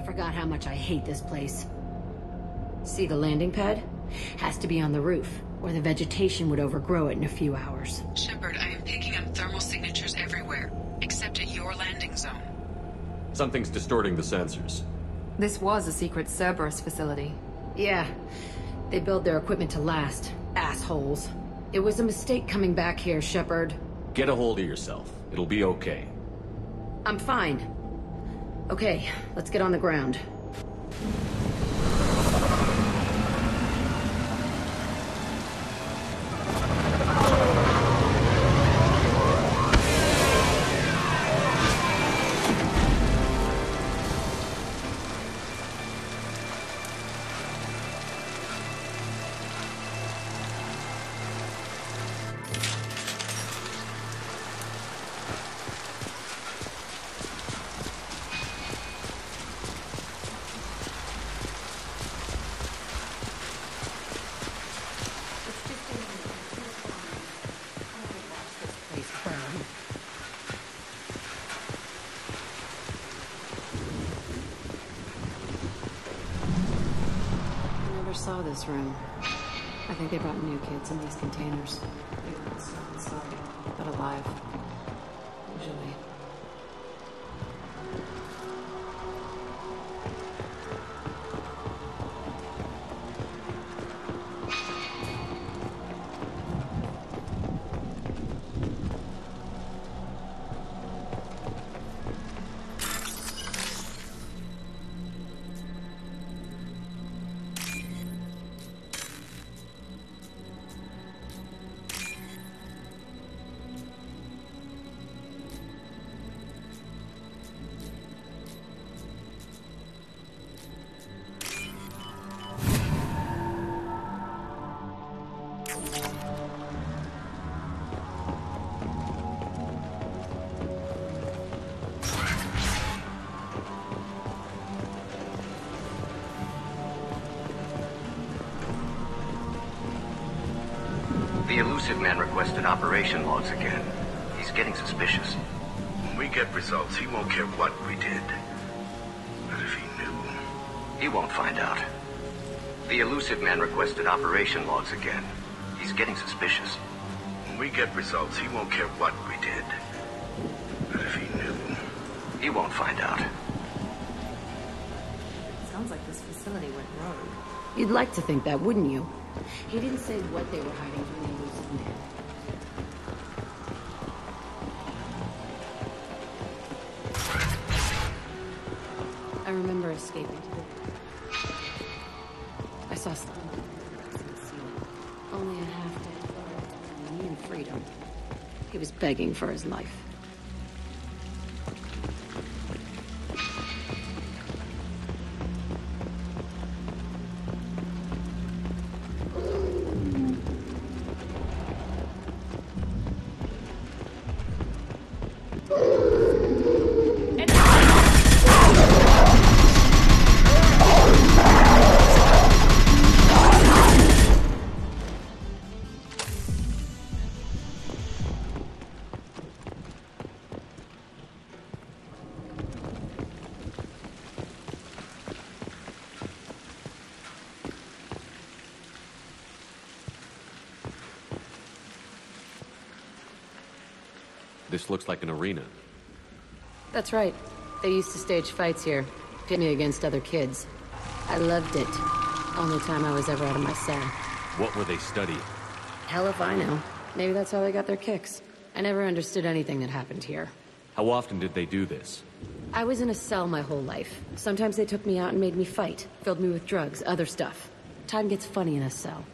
forgot how much I hate this place. See the landing pad? Has to be on the roof, or the vegetation would overgrow it in a few hours. Shepard, I am picking up thermal signatures everywhere, except at your landing zone. Something's distorting the sensors. This was a secret Cerberus facility. Yeah, they build their equipment to last. Assholes. It was a mistake coming back here, Shepard. Get a hold of yourself. It'll be okay. I'm fine. Okay, let's get on the ground. Saw this room. I think they brought new kids in these containers. They were inside, but alive. Usually. The elusive man requested operation logs again. He's getting suspicious. When we get results, he won't care what we did. But if he knew... He won't find out. The elusive man requested operation logs again. He's getting suspicious. When we get results, he won't care what we did. But if he knew... He won't find out. Sounds like this facility went rogue. You'd like to think that, wouldn't you? He didn't say what they were hiding from the elusive man. I remember escaping to the... I saw something. Only a half-dead bird. He needed freedom. He was begging for his life. This looks like an arena. That's right. They used to stage fights here, pit me against other kids. I loved it. Only time I was ever out of my cell. What were they studying? Hell if I know. Maybe that's how they got their kicks. I never understood anything that happened here. How often did they do this? I was in a cell my whole life. Sometimes they took me out and made me fight. Filled me with drugs, other stuff. Time gets funny in a cell.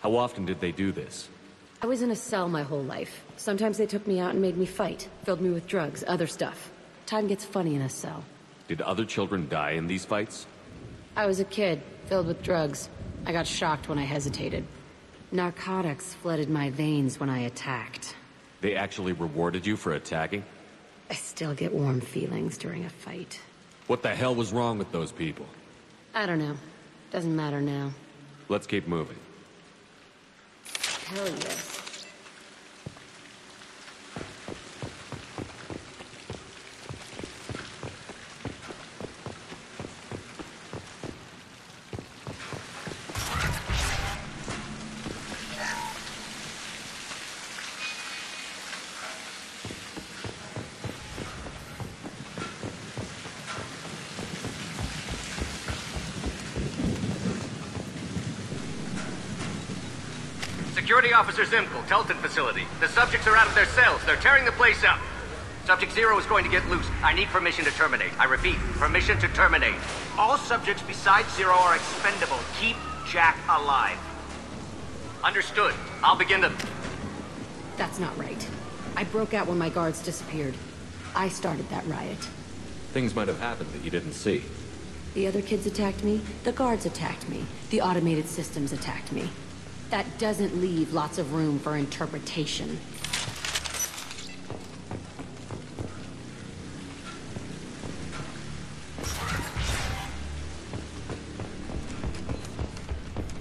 How often did they do this? I was in a cell my whole life. Sometimes they took me out and made me fight. Filled me with drugs, other stuff. Time gets funny in a cell. Did other children die in these fights? I was a kid, filled with drugs. I got shocked when I hesitated. Narcotics flooded my veins when I attacked. They actually rewarded you for attacking? I still get warm feelings during a fight. What the hell was wrong with those people? I don't know. Doesn't matter now. Let's keep moving. Hell yes. Security Officer Zimkel, Telton facility. The subjects are out of their cells. They're tearing the place up. Subject Zero is going to get loose. I need permission to terminate. I repeat, permission to terminate. All subjects besides Zero are expendable. Keep Jack alive. Understood. I'll begin the... That's not right. I broke out when my guards disappeared. I started that riot. Things might have happened that you didn't see. The other kids attacked me, the guards attacked me, the automated systems attacked me. That doesn't leave lots of room for interpretation.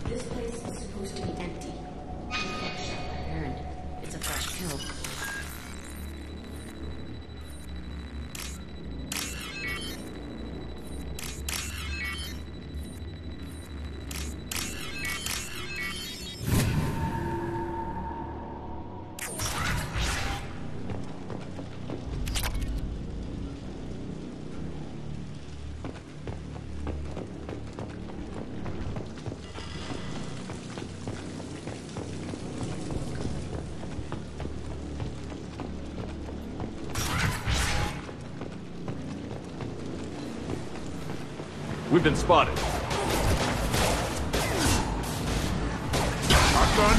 This place is supposed to be empty. It's a fresh kill. We've been spotted. Shotgun?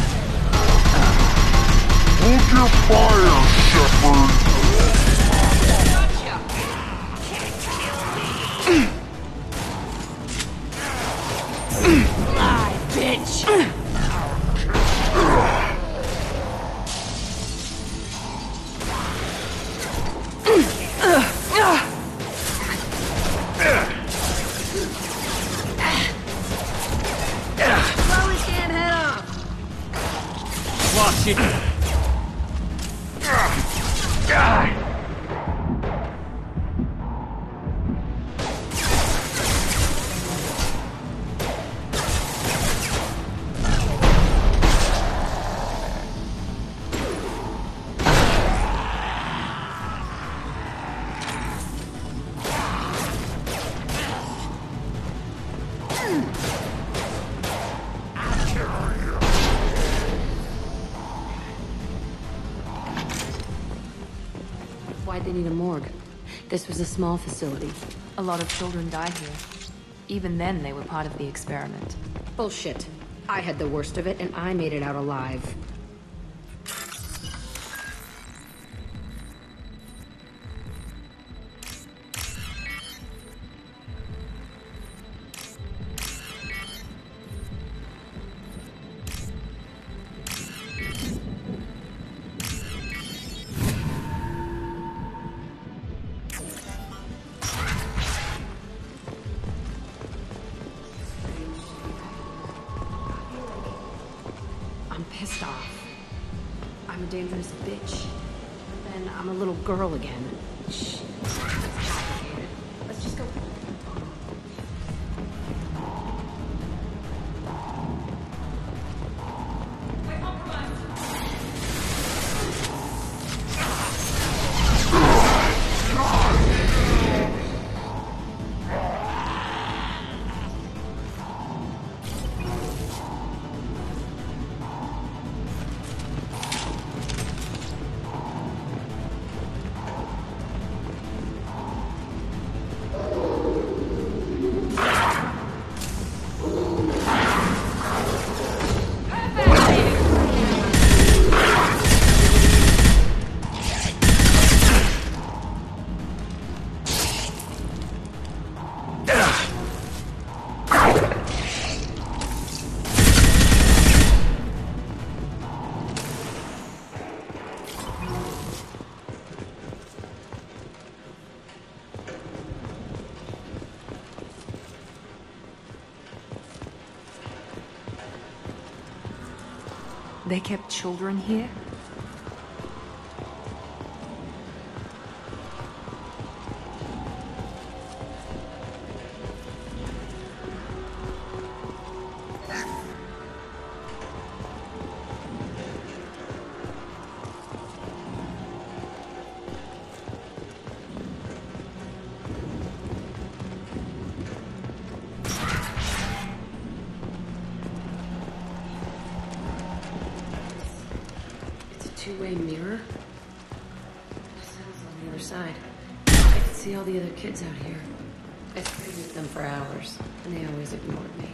Hold your fire, Shepard! Lie, bitch! Why'd they need a morgue? This was a small facility. A lot of children died here. Even then, they were part of the experiment. Bullshit. I had the worst of it, and I made it out alive. I'm pissed off. I'm a dangerous bitch. Then I'm a little girl again. Shh. That's complicated. Let's just go. They kept children here? two-way mirror? The cell's on the other side. I could see all the other kids out here. I stayed with them for hours, and they always ignored me.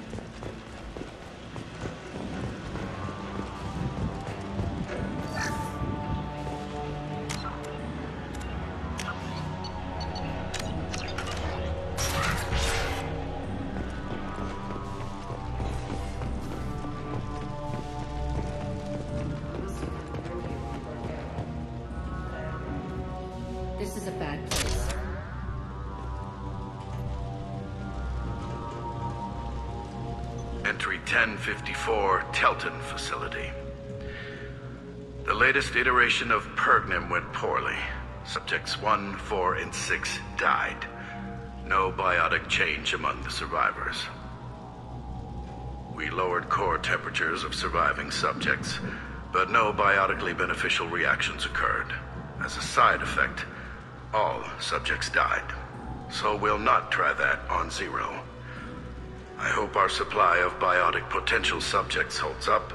This is a bad place. Entry 1054, Telton facility. The latest iteration of Pergnim went poorly. Subjects 1, 4, and 6 died. No biotic change among the survivors. We lowered core temperatures of surviving subjects, but no biotically beneficial reactions occurred. As a side effect, all subjects died. So we'll not try that on Zero. I hope our supply of biotic potential subjects holds up.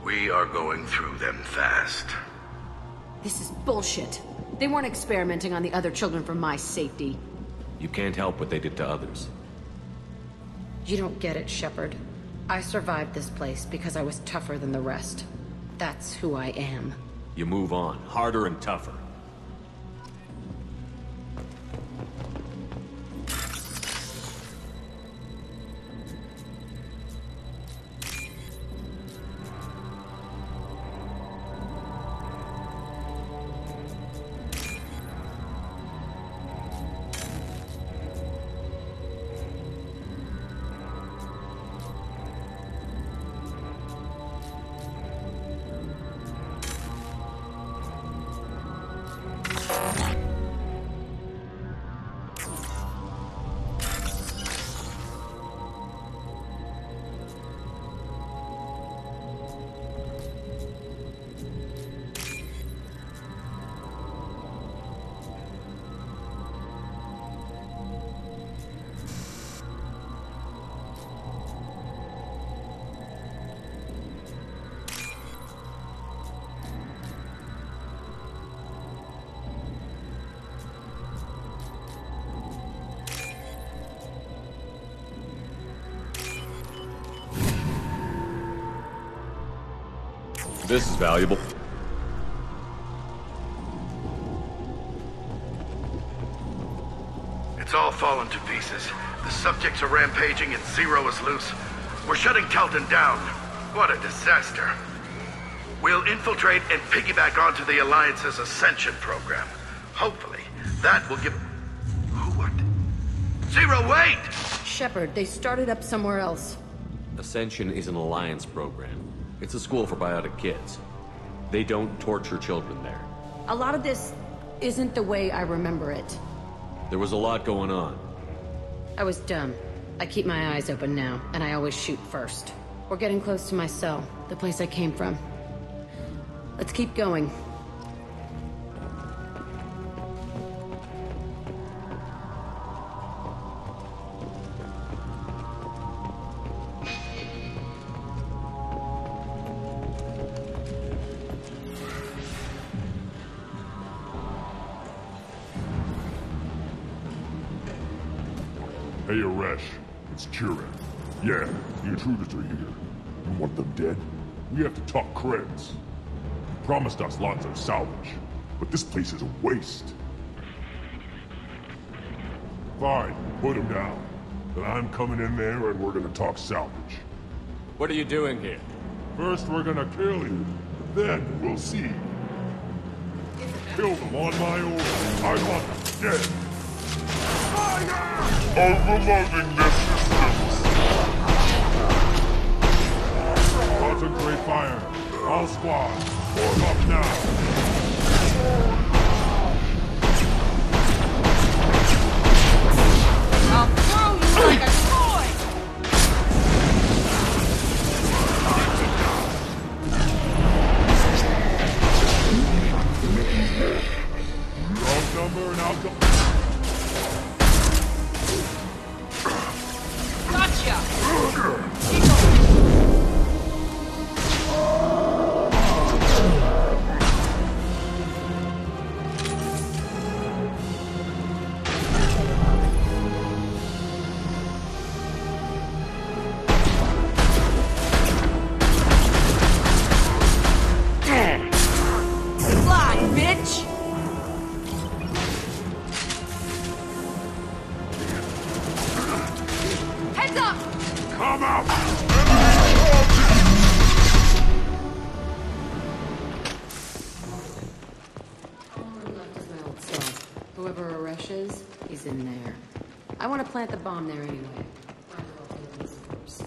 We are going through them fast. This is bullshit. They weren't experimenting on the other children for my safety. You can't help what they did to others. You don't get it, Shepard. I survived this place because I was tougher than the rest. That's who I am. You move on, harder and tougher. This is valuable. It's all fallen to pieces. The subjects are rampaging and Zero is loose. We're shutting Telton down. What a disaster. We'll infiltrate and piggyback onto the Alliance's Ascension program. Hopefully, that will give... Who, what? Zero, wait! Shepard, they started up somewhere else. Ascension is an Alliance program. It's a school for biotic kids. They don't torture children there. A lot of this isn't the way I remember it. There was a lot going on. I was dumb. I keep my eyes open now, and I always shoot first. We're getting close to my cell, the place I came from. Let's keep going. Hey, Aresh. It's Kieran. Yeah, the intruders are here. You want them dead? We have to talk creds. You promised us lots of salvage, but this place is a waste. Fine, put him down. Then I'm coming in there and we're gonna talk salvage. What are you doing here? First we're gonna kill you, then we'll see. Kill them on my order. I want them dead. Overloading their systems. Concentrate fire. All squads, form up now. I'll throw you like a toy! Wrong number and I'll go. Whoever Aresh is, he's in there. I want to plant the bomb there anyway. Might as well take his corpse.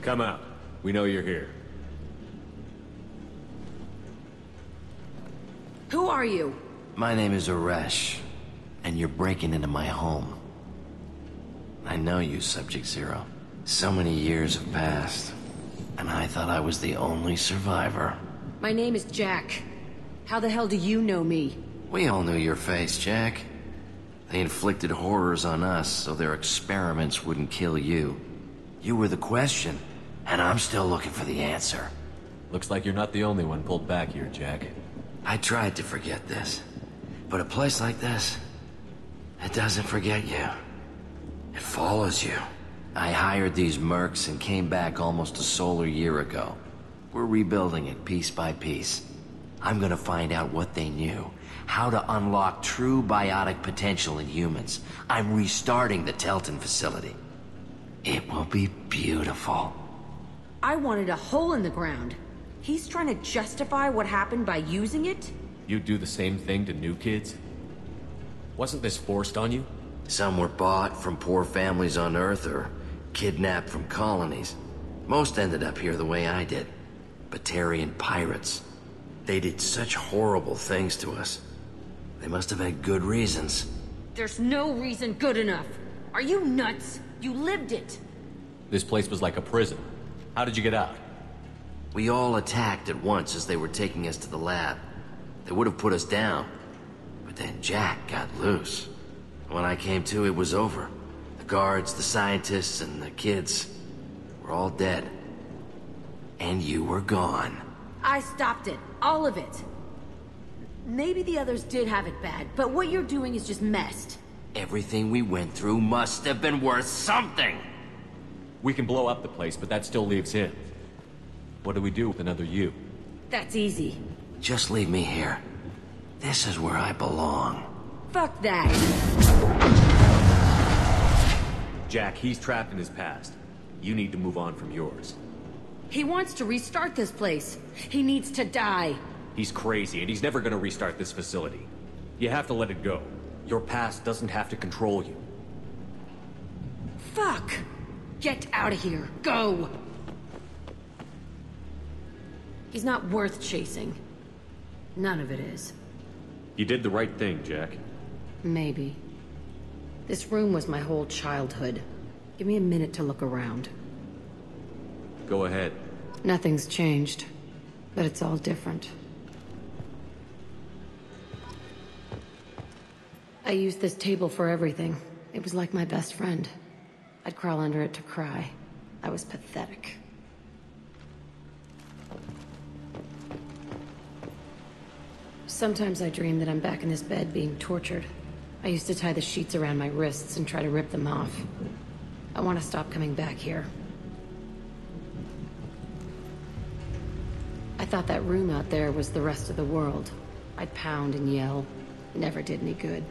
Come out. We know you're here. Who are you? My name is Aresh, and you're breaking into my home. I know you, Subject Zero. So many years have passed, and I thought I was the only survivor. My name is Jack. How the hell do you know me? We all knew your face, Jack. They inflicted horrors on us so their experiments wouldn't kill you. You were the question, and I'm still looking for the answer. Looks like you're not the only one pulled back here, Jack. I tried to forget this, but a place like this, it doesn't forget you. It follows you. I hired these mercs and came back almost a solar year ago. We're rebuilding it piece by piece. I'm gonna find out what they knew, how to unlock true biotic potential in humans. I'm restarting the Telton facility. It will be beautiful. I wanted a hole in the ground. He's trying to justify what happened by using it? You do the same thing to new kids? Wasn't this forced on you? Some were bought from poor families on Earth or kidnapped from colonies. Most ended up here the way I did. Batarian pirates. They did such horrible things to us. They must have had good reasons. There's no reason good enough. Are you nuts? You lived it. This place was like a prison. How did you get out? We all attacked at once as they were taking us to the lab. They would have put us down. But then Jack got loose. When I came to, it was over. The guards, the scientists, and the kids were all dead. And you were gone. I stopped it. All of it. Maybe the others did have it bad, but what you're doing is just messed. Everything we went through must have been worth something! We can blow up the place, but that still leaves him. What do we do with another you? That's easy. Just leave me here. This is where I belong. Fuck that. Jack, he's trapped in his past. You need to move on from yours. He wants to restart this place. He needs to die. He's crazy, and he's never gonna restart this facility. You have to let it go. Your past doesn't have to control you. Fuck! Get out of here. Go! He's not worth chasing. None of it is. You did the right thing, Jack. Maybe. This room was my whole childhood. Give me a minute to look around. Go ahead. Nothing's changed, but it's all different. I used this table for everything. It was like my best friend. I'd crawl under it to cry. I was pathetic. Sometimes I dream that I'm back in this bed being tortured. I used to tie the sheets around my wrists and try to rip them off. I want to stop coming back here. I thought that room out there was the rest of the world. I'd pound and yell. It never did any good.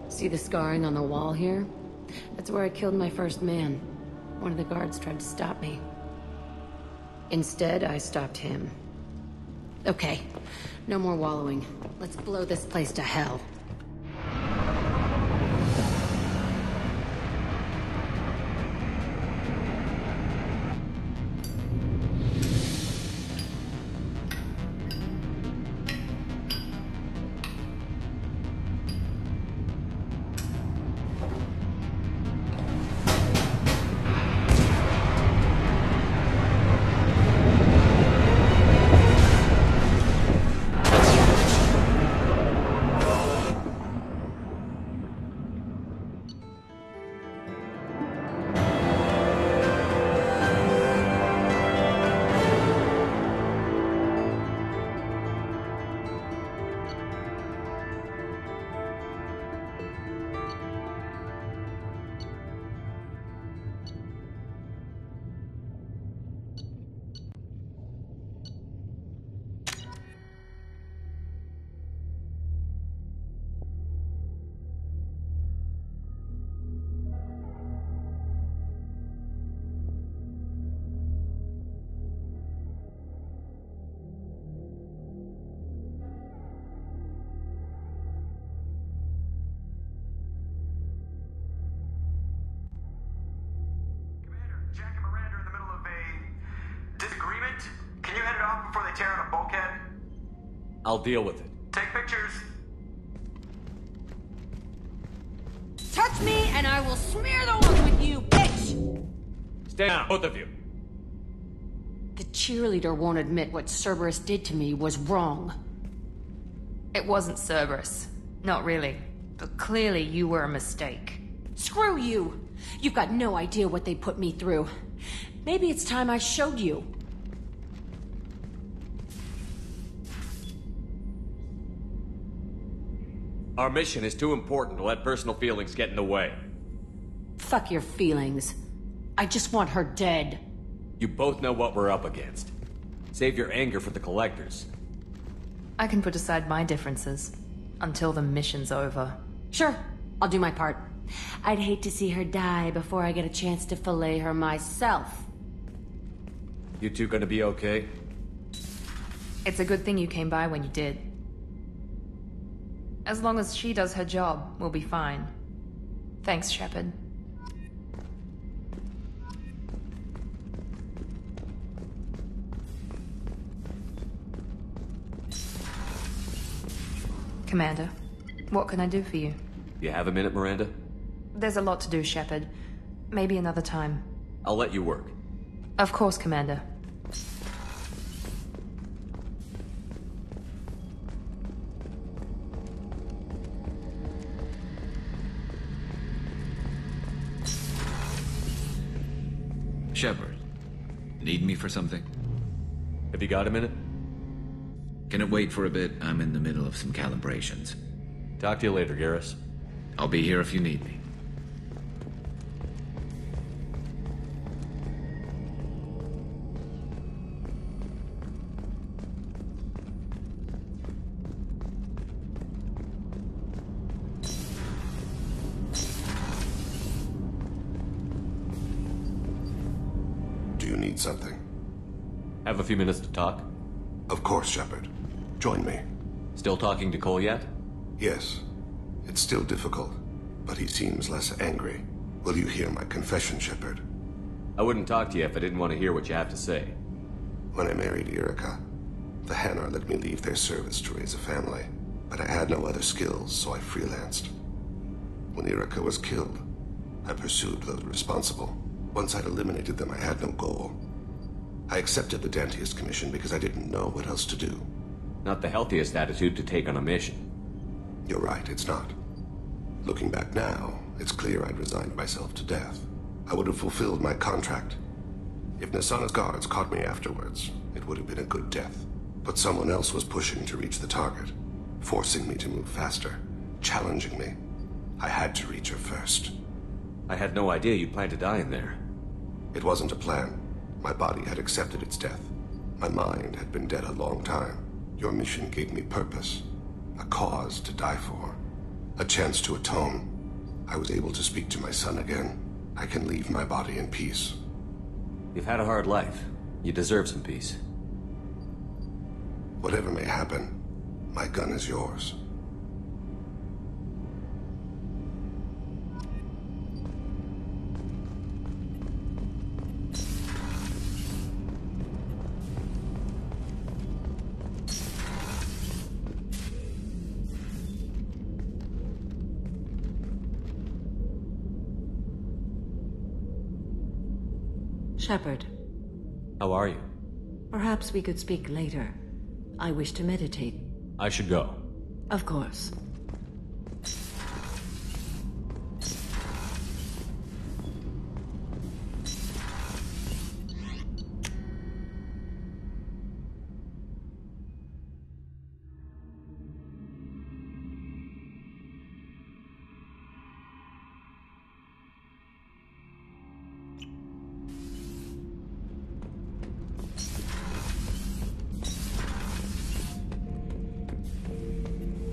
See the scarring on the wall here? That's where I killed my first man. One of the guards tried to stop me. Instead, I stopped him. Okay, no more wallowing. Let's blow this place to hell. before they tear out a bulkhead? I'll deal with it. Take pictures. Touch me and I will smear the ones with you, bitch! Stay down, both of you. The cheerleader won't admit what Cerberus did to me was wrong. It wasn't Cerberus. Not really. But clearly you were a mistake. Screw you! You've got no idea what they put me through. Maybe it's time I showed you. Our mission is too important to let personal feelings get in the way. Fuck your feelings. I just want her dead. You both know what we're up against. Save your anger for the collectors. I can put aside my differences until the mission's over. Sure, I'll do my part. I'd hate to see her die before I get a chance to fillet her myself. You two gonna be okay? It's a good thing you came by when you did. As long as she does her job, we'll be fine. Thanks, Shepard. Commander, what can I do for you? You have a minute, Miranda? There's a lot to do, Shepard. Maybe another time. I'll let you work. Of course, Commander. Shepard, need me for something? Have you got a minute? Can it wait for a bit? I'm in the middle of some calibrations. Talk to you later, Garrus. I'll be here if you need me. Do you need something? Have a few minutes to talk? Of course, Shepard. Join me. Still talking to Cole yet? Yes. It's still difficult, but he seems less angry. Will you hear my confession, Shepard? I wouldn't talk to you if I didn't want to hear what you have to say. When I married Erica, the Hanar let me leave their service to raise a family, but I had no other skills, so I freelanced. When Erica was killed, I pursued those responsible. Once I'd eliminated them, I had no goal. I accepted the Dantiest commission because I didn't know what else to do. Not the healthiest attitude to take on a mission. You're right, it's not. Looking back now, it's clear I'd resigned myself to death. I would have fulfilled my contract. If Nasana's guards caught me afterwards, it would have been a good death. But someone else was pushing to reach the target, forcing me to move faster, challenging me. I had to reach her first. I had no idea you planned to die in there. It wasn't a plan. My body had accepted its death. My mind had been dead a long time. Your mission gave me purpose. A cause to die for. A chance to atone. I was able to speak to my son again. I can leave my body in peace. You've had a hard life. You deserve some peace. Whatever may happen, my gun is yours. Shepard. How are you? Perhaps we could speak later. I wish to meditate. I should go. Of course.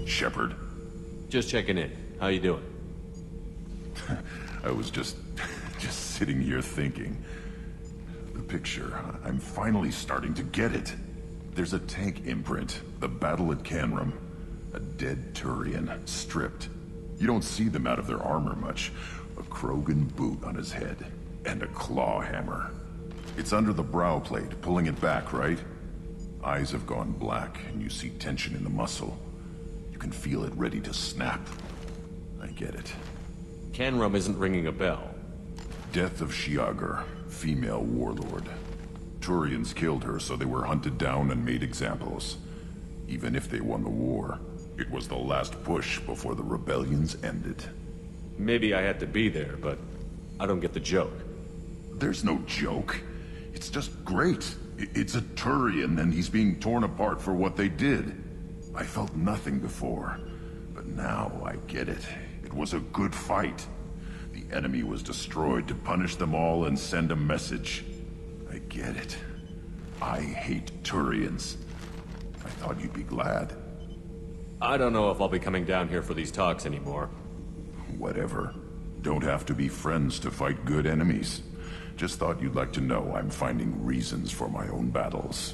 Shepard. Just checking in. How you doing? I was just sitting here thinking. The picture, I'm finally starting to get it. There's a tank imprint, the battle at Canrum. A dead Turian, stripped. You don't see them out of their armor much. A Krogan boot on his head, and a claw hammer. It's under the brow plate, pulling it back, right? Eyes have gone black, and you see tension in the muscle. You can feel it ready to snap. I get it. Canrum isn't ringing a bell. Death of Shiagar, female warlord. Turians killed her, so they were hunted down and made examples. Even if they won the war, it was the last push before the rebellions ended. Maybe I had to be there, but I don't get the joke. There's no joke. It's just great. It's a Turian, and he's being torn apart for what they did. I felt nothing before, but now I get it. It was a good fight. The enemy was destroyed to punish them all and send a message. I get it. I hate Turians. I thought you'd be glad. I don't know if I'll be coming down here for these talks anymore. Whatever. Don't have to be friends to fight good enemies. Just thought you'd like to know I'm finding reasons for my own battles.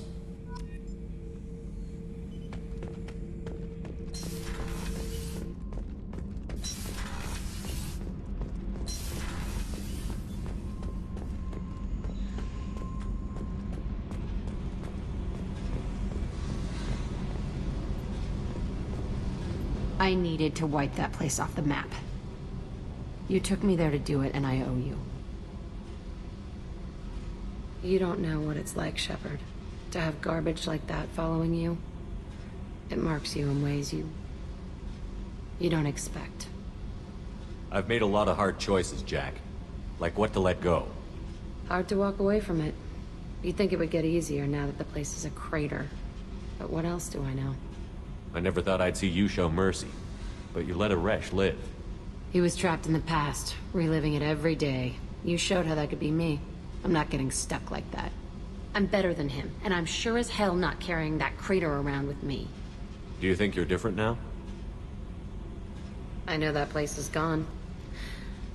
I needed to wipe that place off the map. You took me there to do it, and I owe you. You don't know what it's like, Shepard, to have garbage like that following you. It marks you in ways you don't expect. I've made a lot of hard choices, Jack. Like what to let go. Hard to walk away from it. You'd think it would get easier now that the place is a crater. But what else do I know? I never thought I'd see you show mercy, but you let Aresh live. He was trapped in the past, reliving it every day. You showed how that could be me. I'm not getting stuck like that. I'm better than him, and I'm sure as hell not carrying that crater around with me. Do you think you're different now? I know that place is gone.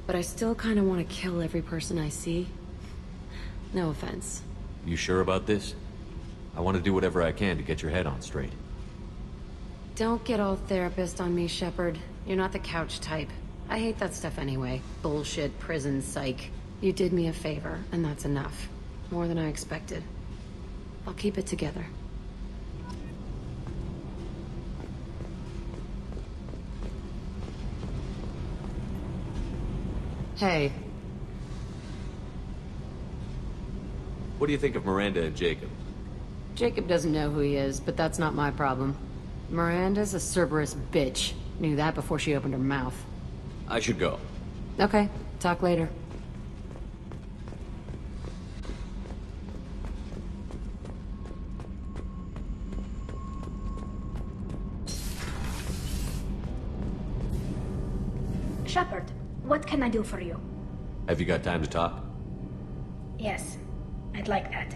But I still kind of want to kill every person I see. No offense. You sure about this? I want to do whatever I can to get your head on straight. Don't get all therapist on me, Shepard. You're not the couch type. I hate that stuff anyway. Bullshit, prison, psych. You did me a favor, and that's enough. More than I expected. I'll keep it together. Hey. What do you think of Miranda and Jacob? Jacob doesn't know who he is, but that's not my problem. Miranda's a Cerberus bitch. Knew that before she opened her mouth. I should go. Okay, talk later. Shepard, what can I do for you? Have you got time to talk? Yes, I'd like that.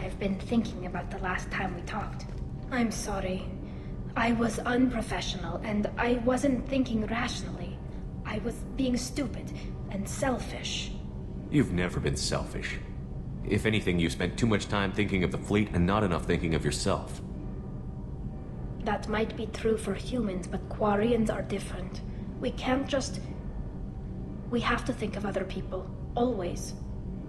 I've been thinking about the last time we talked. I'm sorry. I was unprofessional, and I wasn't thinking rationally. I was being stupid and selfish. You've never been selfish. If anything, you spent too much time thinking of the fleet and not enough thinking of yourself. That might be true for humans, but Quarians are different. We can't just... We have to think of other people, always.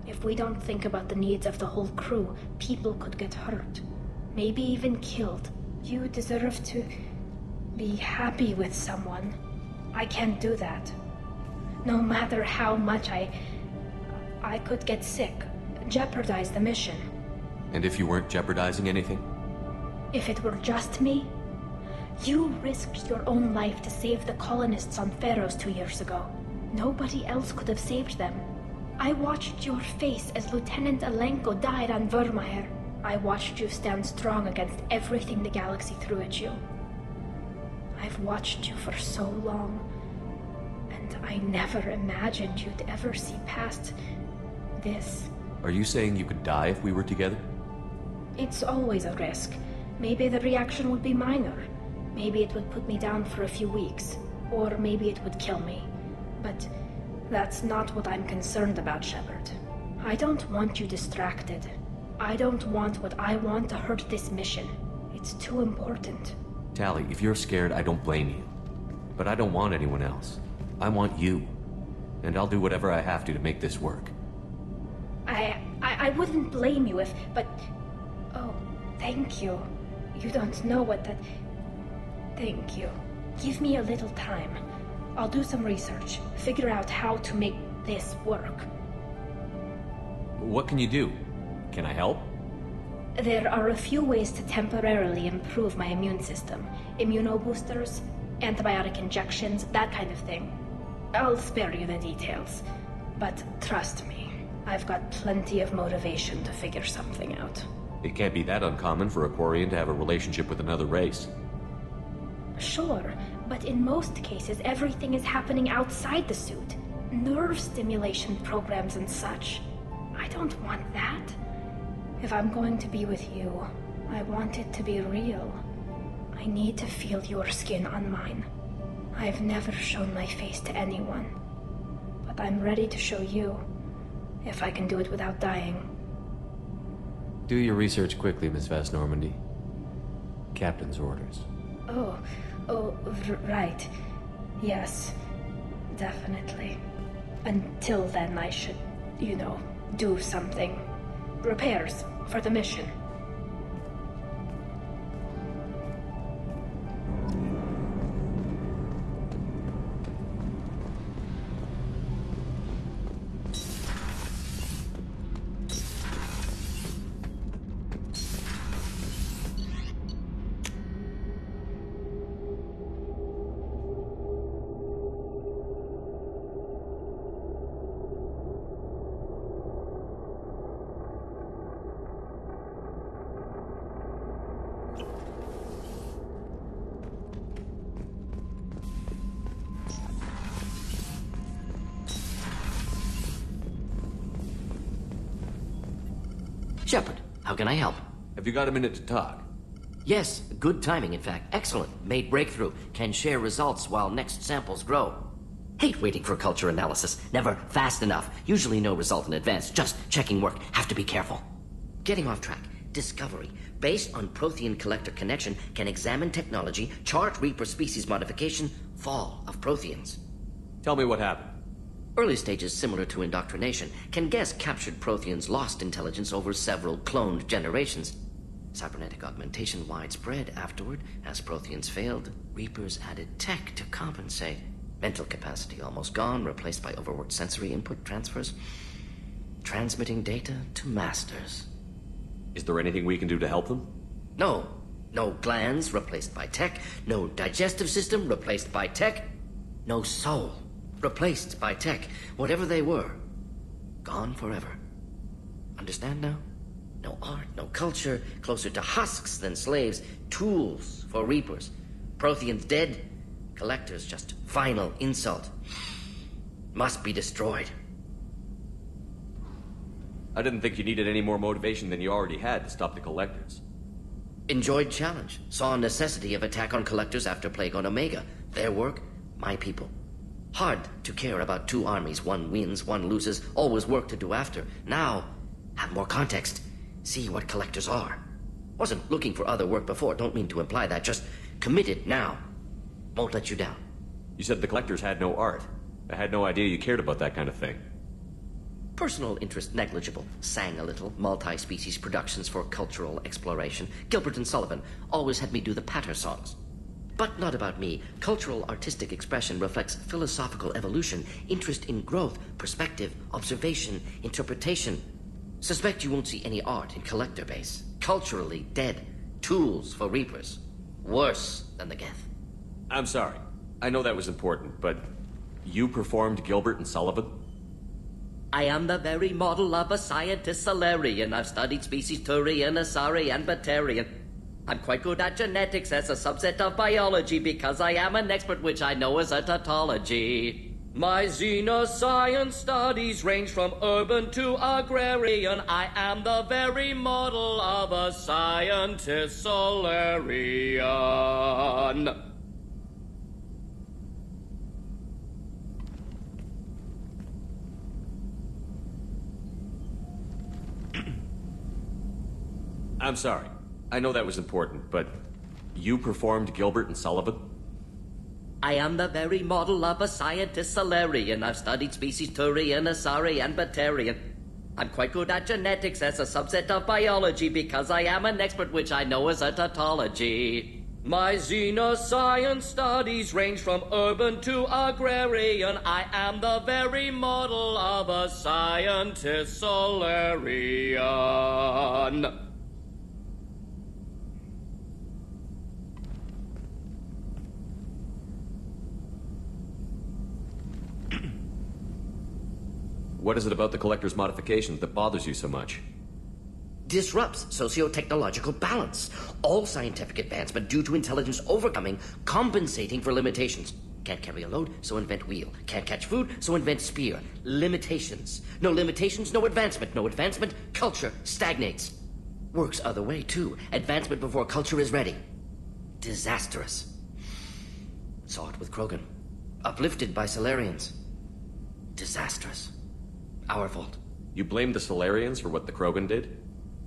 If we don't think about the needs of the whole crew, people could get hurt. Maybe even killed. You deserve to be happy with someone. I can't do that. No matter how much I could get sick, jeopardize the mission. And if you weren't jeopardizing anything? If it were just me? You risked your own life to save the colonists on Pharaohs 2 years ago. Nobody else could have saved them. I watched your face as Lieutenant Alenko died on Vermeer. I watched you stand strong against everything the galaxy threw at you. I've watched you for so long, and I never imagined you'd ever see past this. Are you saying you could die if we were together? It's always a risk. Maybe the reaction would be minor. Maybe it would put me down for a few weeks. Or maybe it would kill me. But that's not what I'm concerned about, Shepard. I don't want you distracted. I don't want what I want to hurt this mission. It's too important. Tally, if you're scared, I don't blame you. But I don't want anyone else. I want you. And I'll do whatever I have to make this work. I wouldn't blame you if, but... Oh, thank you. You don't know what that... Thank you. Give me a little time. I'll do some research, figure out how to make this work. What can you do? Can I help? There are a few ways to temporarily improve my immune system. Immunoboosters, antibiotic injections, that kind of thing. I'll spare you the details. But trust me, I've got plenty of motivation to figure something out. It can't be that uncommon for a Quarian to have a relationship with another race. Sure, but in most cases everything is happening outside the suit. Nerve stimulation programs and such. I don't want that. If I'm going to be with you, I want it to be real. I need to feel your skin on mine. I've never shown my face to anyone. But I'm ready to show you, if I can do it without dying. Do your research quickly, Miss Vast Normandy. Captain's orders. Right. Yes, definitely. Until then, I should, do something. Repairs for the mission. Shepard, how can I help? Have you got a minute to talk? Yes, good timing, in fact. Excellent. Made breakthrough. Can share results while next samples grow. Hate waiting for culture analysis. Never fast enough. Usually no result in advance. Just checking work. Have to be careful. Getting off track. Discovery. Based on Prothean collector connection, can examine technology, chart Reaper species modification, fall of Protheans. Tell me what happened. Early stages similar to indoctrination. Can guess captured Protheans lost intelligence over several cloned generations. Cybernetic augmentation widespread afterward. As Protheans failed, Reapers added tech to compensate. Mental capacity almost gone, replaced by overworked sensory input transfers. Transmitting data to masters. Is there anything we can do to help them? No. No glands replaced by tech. No digestive system replaced by tech. No soul replaced by tech. Whatever they were, gone forever. Understand now? No art, no culture, closer to husks than slaves, tools for Reapers. Protheans dead, collectors just final insult. Must be destroyed. I didn't think you needed any more motivation than you already had to stop the collectors. Enjoyed challenge. Saw necessity of attack on collectors after Plague on Omega. Their work, my people. Hard to care about two armies. One wins, one loses. Always work to do after. Now, have more context. See what collectors are. Wasn't looking for other work before. Don't mean to imply that. Just committed now. Won't let you down. You said the collectors had no art. I had no idea you cared about that kind of thing. Personal interest negligible. Sang a little. Multi-species productions for cultural exploration. Gilbert and Sullivan always had me do the patter songs. But not about me. Cultural artistic expression reflects philosophical evolution, interest in growth, perspective, observation, interpretation. Suspect you won't see any art in collector base. Culturally dead. Tools for Reapers. Worse than the Geth. I'm sorry. I know that was important, but you performed Gilbert and Sullivan? I am the very model of a scientist Solarian. I've studied species Turian, Asari, and Batarian. I'm quite good at genetics as a subset of biology because I am an expert, which I know is a tautology. My xenoscience studies range from urban to agrarian. I am the very model of a scientist Solarian. I'm sorry. I know that was important, but You performed Gilbert and Sullivan? I am the very model of a scientist Solarian. I've studied species Turian, Asari, and Batarian. I'm quite good at genetics as a subset of biology because I am an expert, which I know is a tautology. My xenoscience studies range from urban to agrarian. I am the very model of a scientist Solarian. What is it about the Collector's modifications that bothers you so much? Disrupts socio-technological balance. All scientific advancement due to intelligence overcoming, compensating for limitations. Can't carry a load, so invent wheel. Can't catch food, so invent spear. Limitations. No limitations, no advancement. No advancement, culture stagnates. Works other way, too. Advancement before culture is ready. Disastrous. Saw it with Krogan. Uplifted by Solarians. Disastrous. Our fault. You blame the Solarians for what the Krogan did?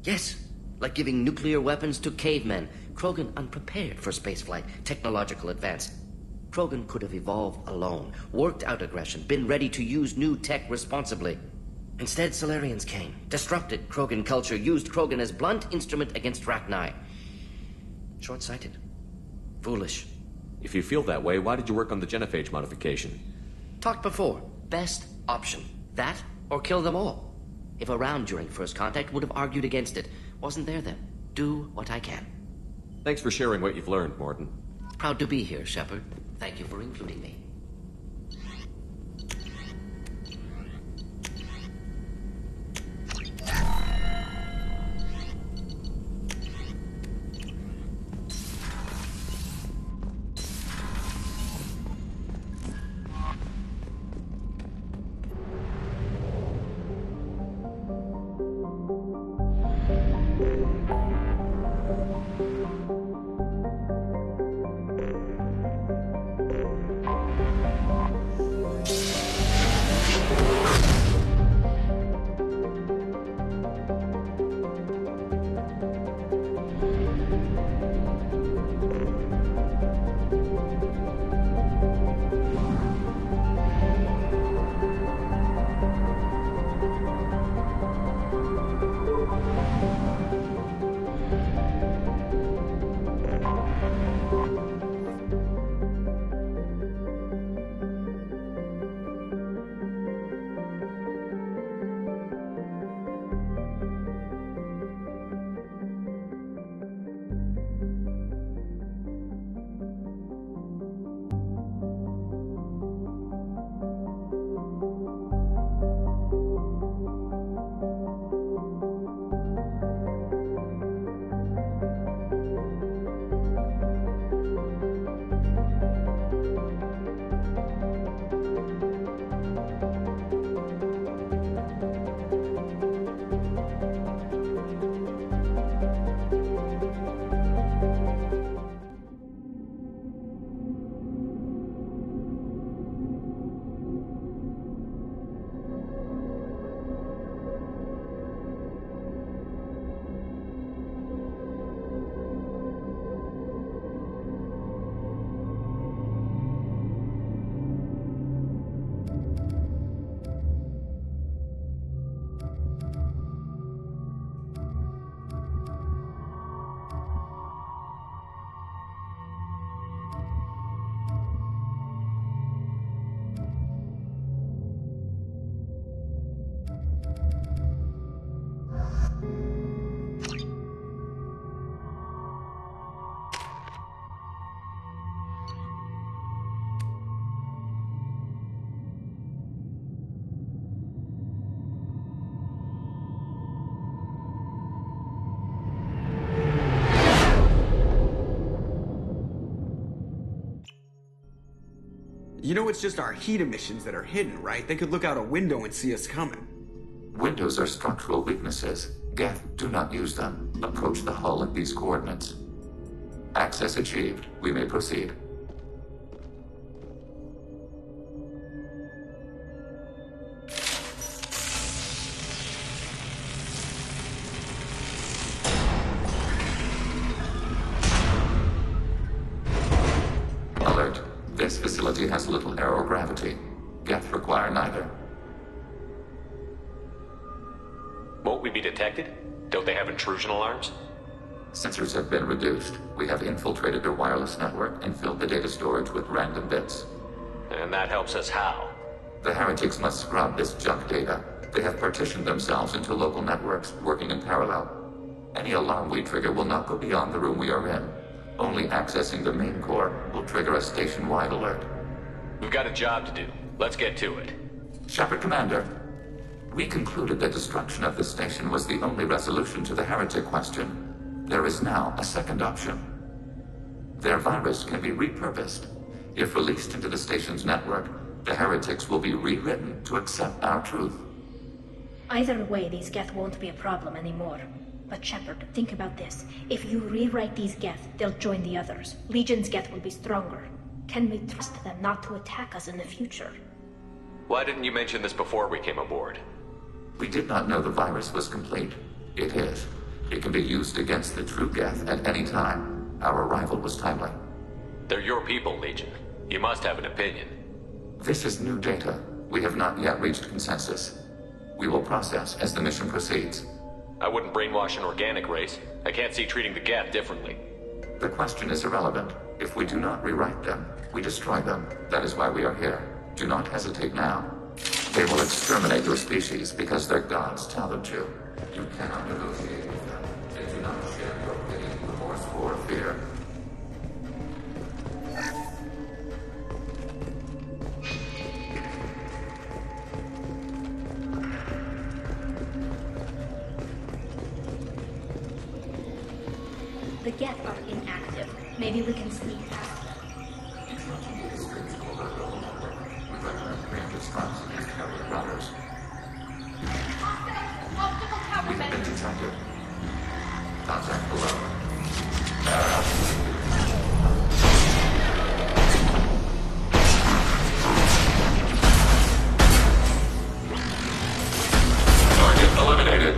Yes, like giving nuclear weapons to cavemen. Krogan unprepared for spaceflight, technological advance. Krogan could have evolved alone, worked out aggression, been ready to use new tech responsibly. Instead, Solarians came, disrupted Krogan culture, used Krogan as blunt instrument against Rachni. Short-sighted. Foolish. If you feel that way, why did you work on the genophage modification? Talked before. Best option. That or kill them all. If around during first contact, would have argued against it. Wasn't there then. Do what I can. Thanks for sharing what you've learned, Morton. Proud to be here, Shepard. Thank you for including me. You know it's just our heat emissions that are hidden, right? They could look out a window and see us coming. Windows are structural weaknesses. Geth, do not use them. Approach the hull at these coordinates. Access achieved. We may proceed. gravity. Geth require neither. Won't we be detected? Don't they have intrusion alarms? Sensors have been reduced. We have infiltrated their wireless network and filled the data storage with random bits. And that helps us how? The heretics must scrub this junk data. They have partitioned themselves into local networks, working in parallel. Any alarm we trigger will not go beyond the room we are in. Only accessing the main core will trigger a station-wide alert. We've got a job to do. Let's get to it. Shepard, Commander. We concluded that destruction of the station was the only resolution to the heretic question. There is now a second option. Their virus can be repurposed. If released into the station's network, the heretics will be rewritten to accept our truth. Either way, these Geth won't be a problem anymore. But Shepard, think about this. If you rewrite these Geth, they'll join the others. Legion's Geth will be stronger. Can we trust them not to attack us in the future? Why didn't you mention this before we came aboard? We did not know the virus was complete. It is. It can be used against the true Geth at any time. Our arrival was timely. They're your people, Legion. You must have an opinion. This is new data. We have not yet reached consensus. We will process as the mission proceeds. I wouldn't brainwash an organic race. I can't see treating the Geth differently. The question is irrelevant. If we do not rewrite them, we destroy them. That is why we are here. Do not hesitate now. They will exterminate your species because their gods tell them to. You cannot negotiate with them. They do not share your pity, remorse, or fear. The Geth are inactive. Maybe we can sneak past them. We have been detected. Contact below. Target eliminated.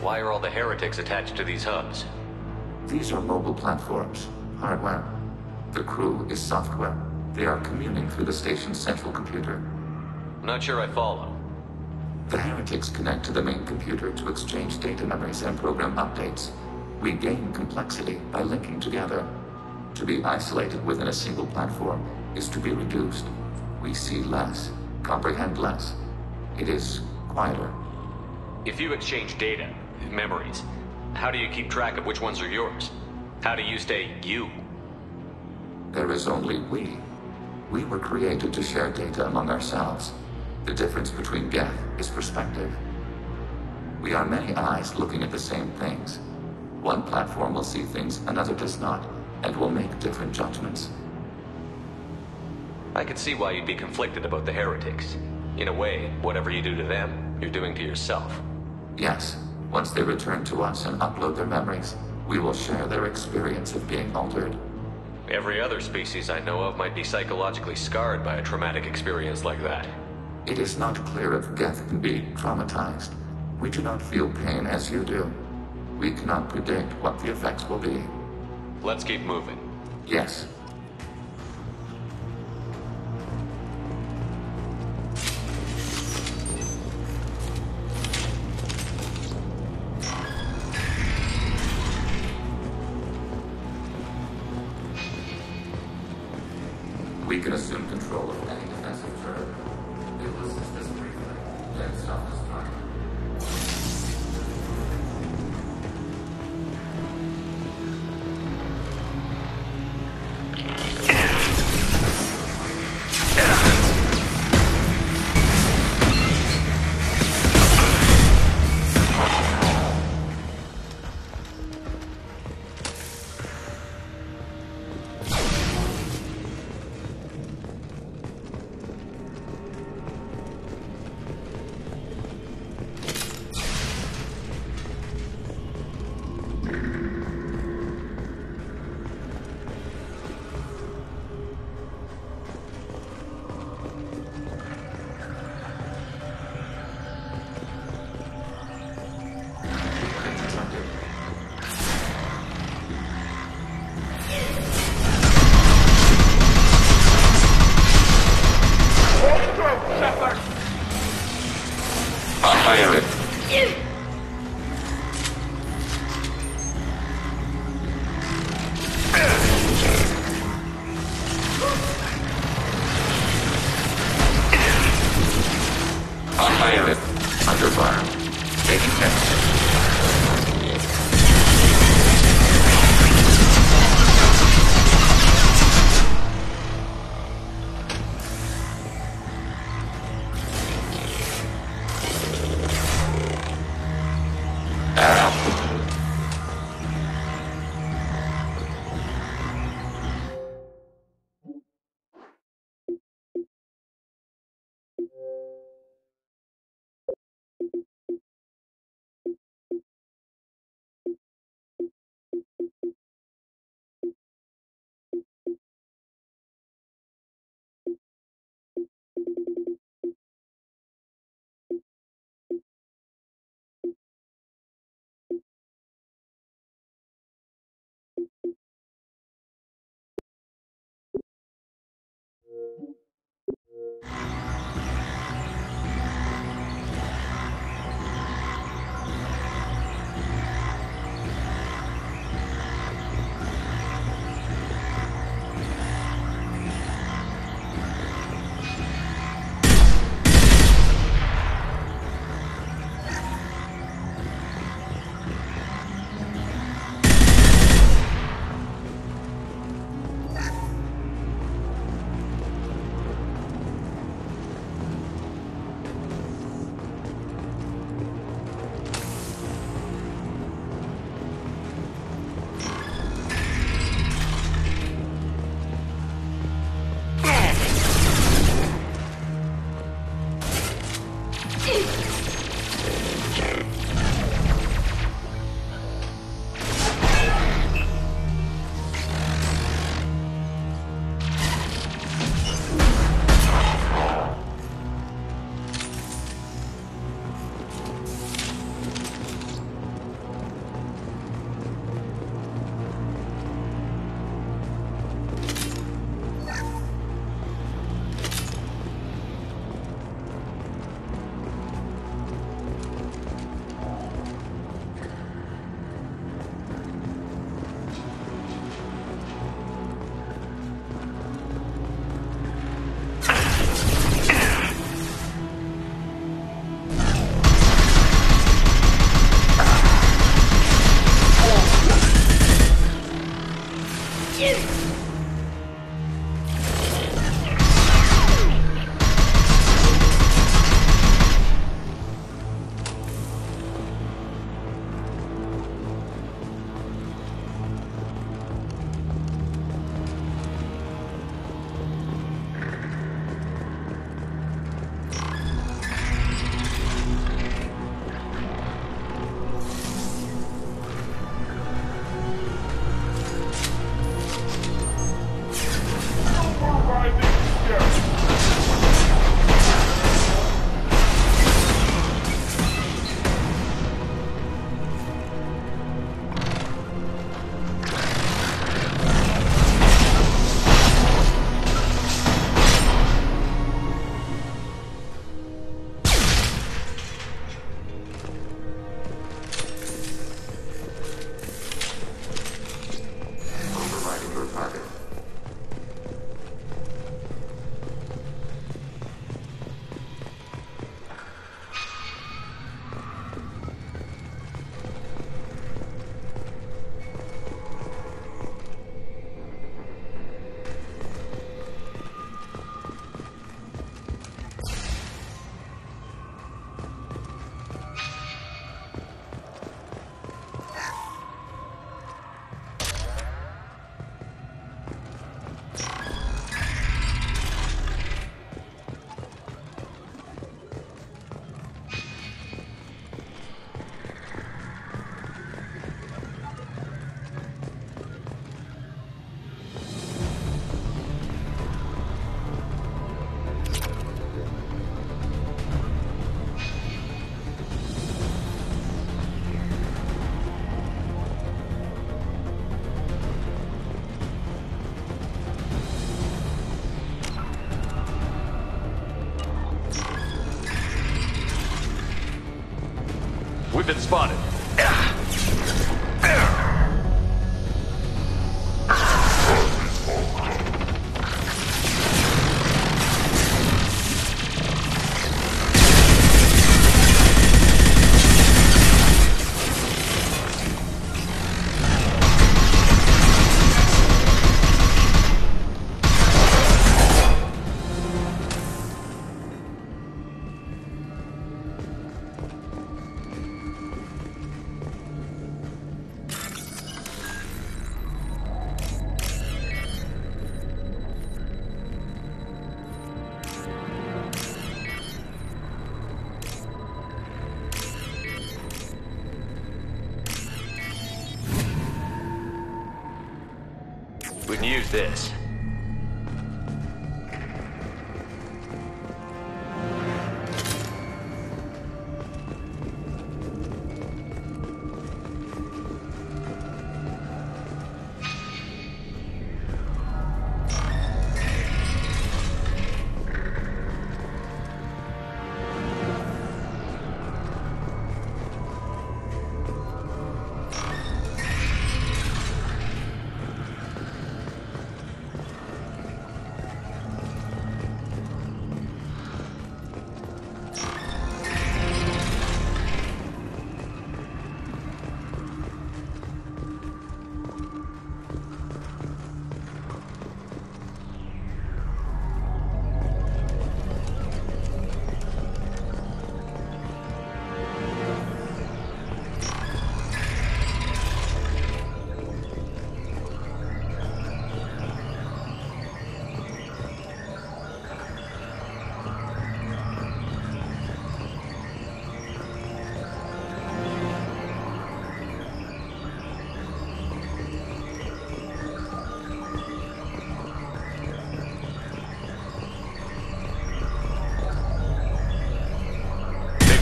Why are all the heretics attached to these hubs? These are mobile platforms, hardware. The crew is software. They are communing through the station's central computer. I'm not sure I follow. The heretics connect to the main computer to exchange data memories and program updates. We gain complexity by linking together. To be isolated within a single platform is to be reduced. We see less, comprehend less. It is quieter. If you exchange data, memories, how do you keep track of which ones are yours? How do you stay you? There is only we. We were created to share data among ourselves. The difference between Geth is perspective. We are many eyes looking at the same things. One platform will see things another does not, and will make different judgments. I could see why you'd be conflicted about the heretics. In a way, whatever you do to them, you're doing to yourself. Yes. Once they return to us and upload their memories, we will share their experience of being altered. Every other species I know of might be psychologically scarred by a traumatic experience like that. It is not clear if Geth can be traumatized. We do not feel pain as you do. We cannot predict what the effects will be. Let's keep moving. Yes. We can assume control of any defensive turret. It will assist us briefly, then self-destruct. Negative. Under fire. Taking hits. We've been spotted. use this.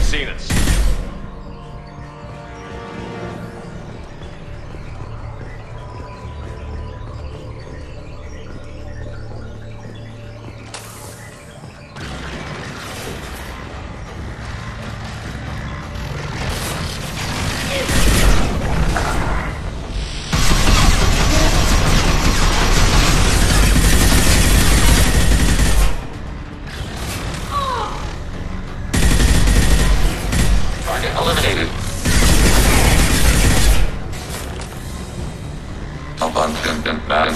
Seen us. Eliminated. Abundant man.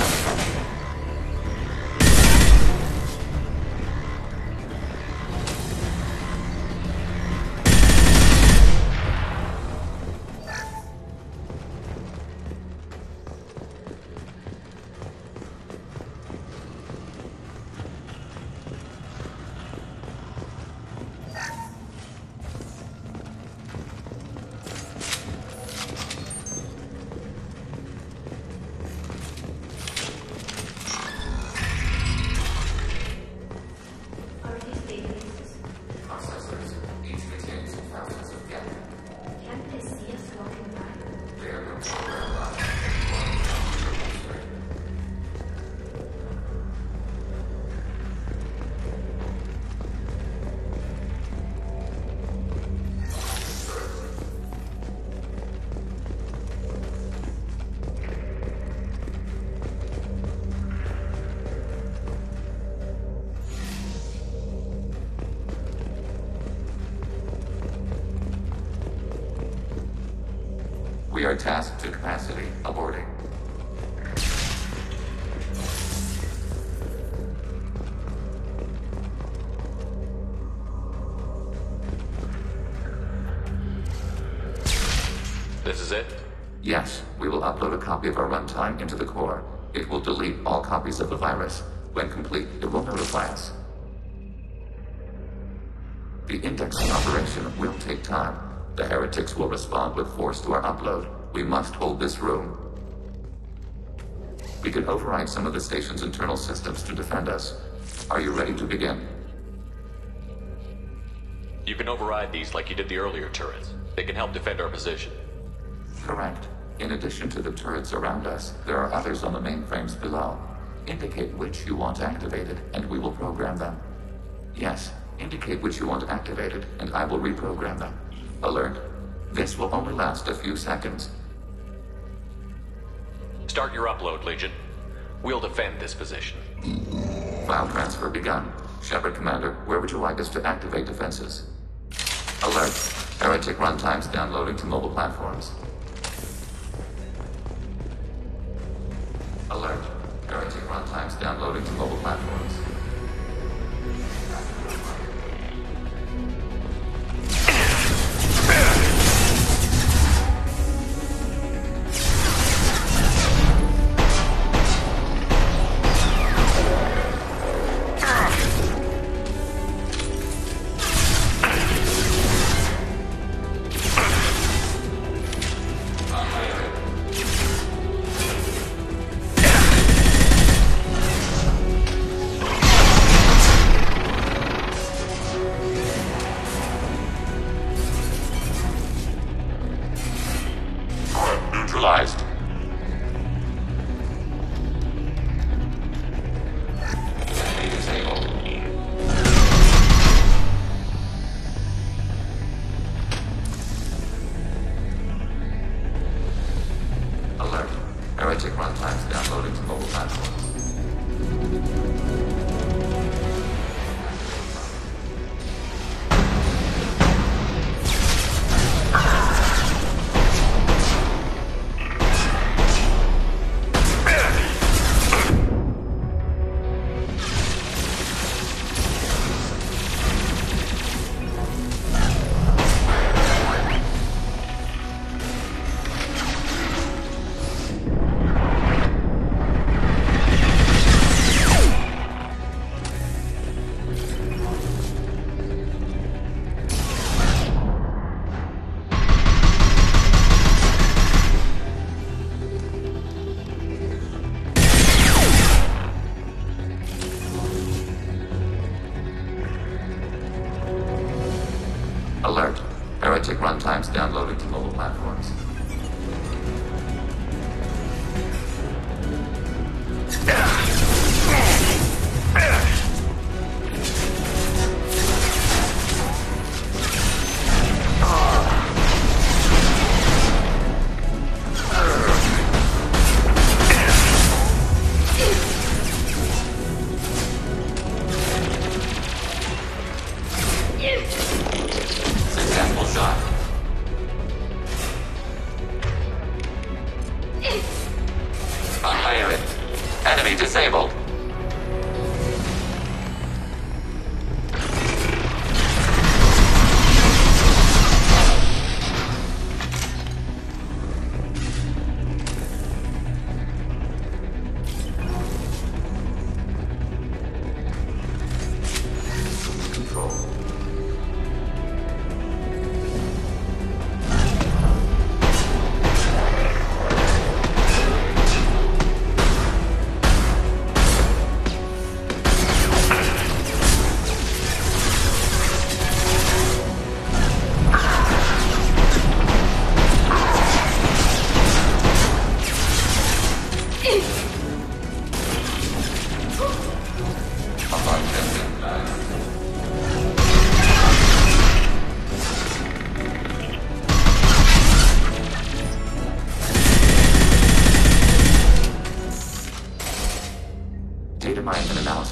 We are tasked to capacity. Aborting. This is it? Yes, we will upload a copy of our runtime into the core. It will delete all copies of the virus. When complete, it will notify us. The indexing operation will take time. The heretics will respond with force to our upload. We must hold this room. We can override some of the station's internal systems to defend us. Are you ready to begin? You can override these like you did the earlier turrets. They can help defend our position. Correct. In addition to the turrets around us, there are others on the mainframes below. Indicate which you want activated, and we will program them. Yes, indicate which you want activated, and I will reprogram them. Alert. This will only last a few seconds. Start your upload, Legion. We'll defend this position. File transfer begun. Shepard, Commander, where would you like us to activate defenses? Alert. Heretic runtimes downloading to mobile platforms. Alert. Heretic runtimes downloading to mobile platforms.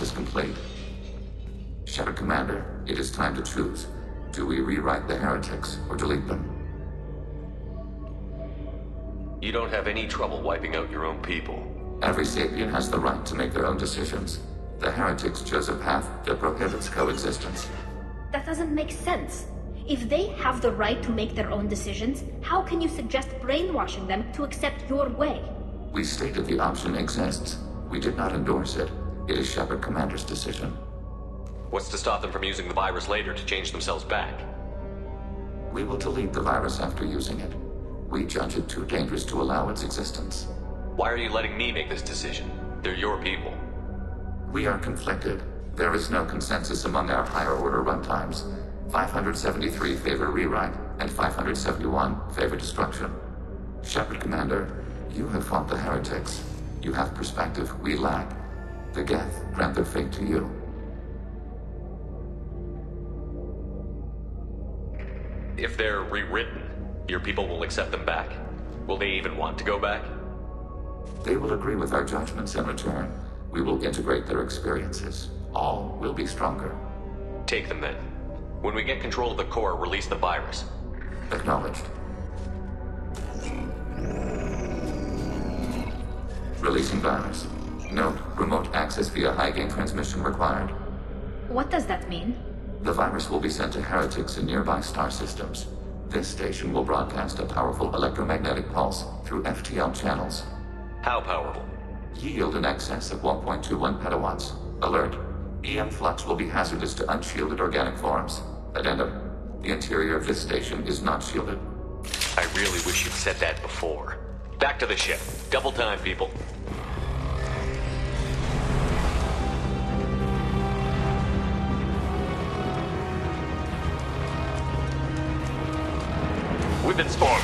is complete. Shepard Commander, it is time to choose. Do we rewrite the heretics or delete them? You don't have any trouble wiping out your own people. Every sapient has the right to make their own decisions. The heretics chose a path that prohibits coexistence. That doesn't make sense. If they have the right to make their own decisions, how can you suggest brainwashing them to accept your way? We stated the option exists. We did not endorse it. It is Shepard Commander's decision. What's to stop them from using the virus later to change themselves back? We will delete the virus after using it. We judge it too dangerous to allow its existence. Why are you letting me make this decision? They're your people. We are conflicted. There is no consensus among our higher order runtimes. 573 favor rewrite, and 571 favor destruction. Shepard Commander, you have fought the heretics. You have perspective we lack. The Geth grant their fate to you. If they're rewritten, your people will accept them back? Will they even want to go back? They will agree with our judgments in return. We will integrate their experiences. All will be stronger. Take them then. When we get control of the core, release the virus. Acknowledged. Releasing virus. Note, remote access via high-gain transmission required. What does that mean? The virus will be sent to heretics in nearby star systems. This station will broadcast a powerful electromagnetic pulse through FTL channels. How powerful? Yield in excess of 1.21 petawatts. Alert. EM flux will be hazardous to unshielded organic forms. Addendum. The interior of this station is not shielded. I really wish you'd said that before. Back to the ship. Double time, people. We've been spawned.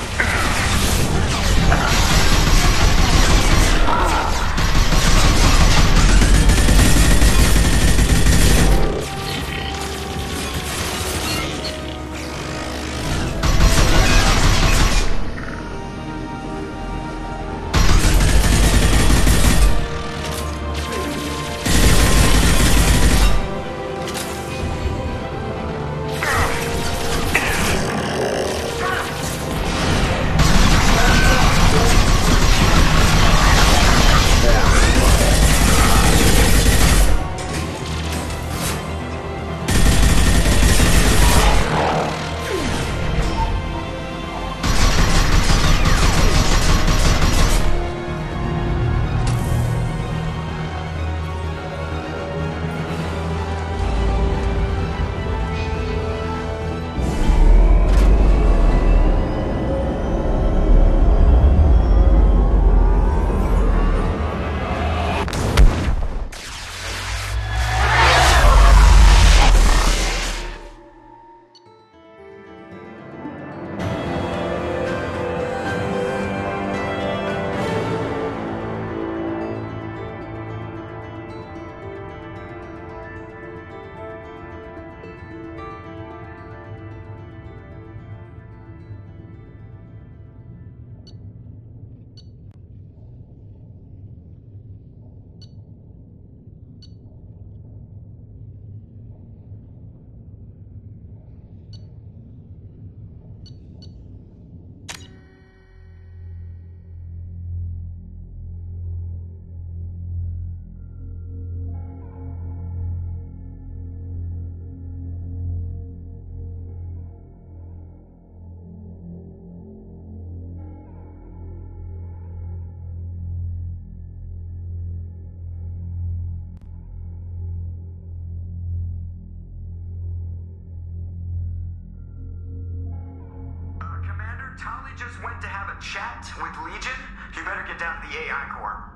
Just went to have a chat with Legion. You better get down to the AI core.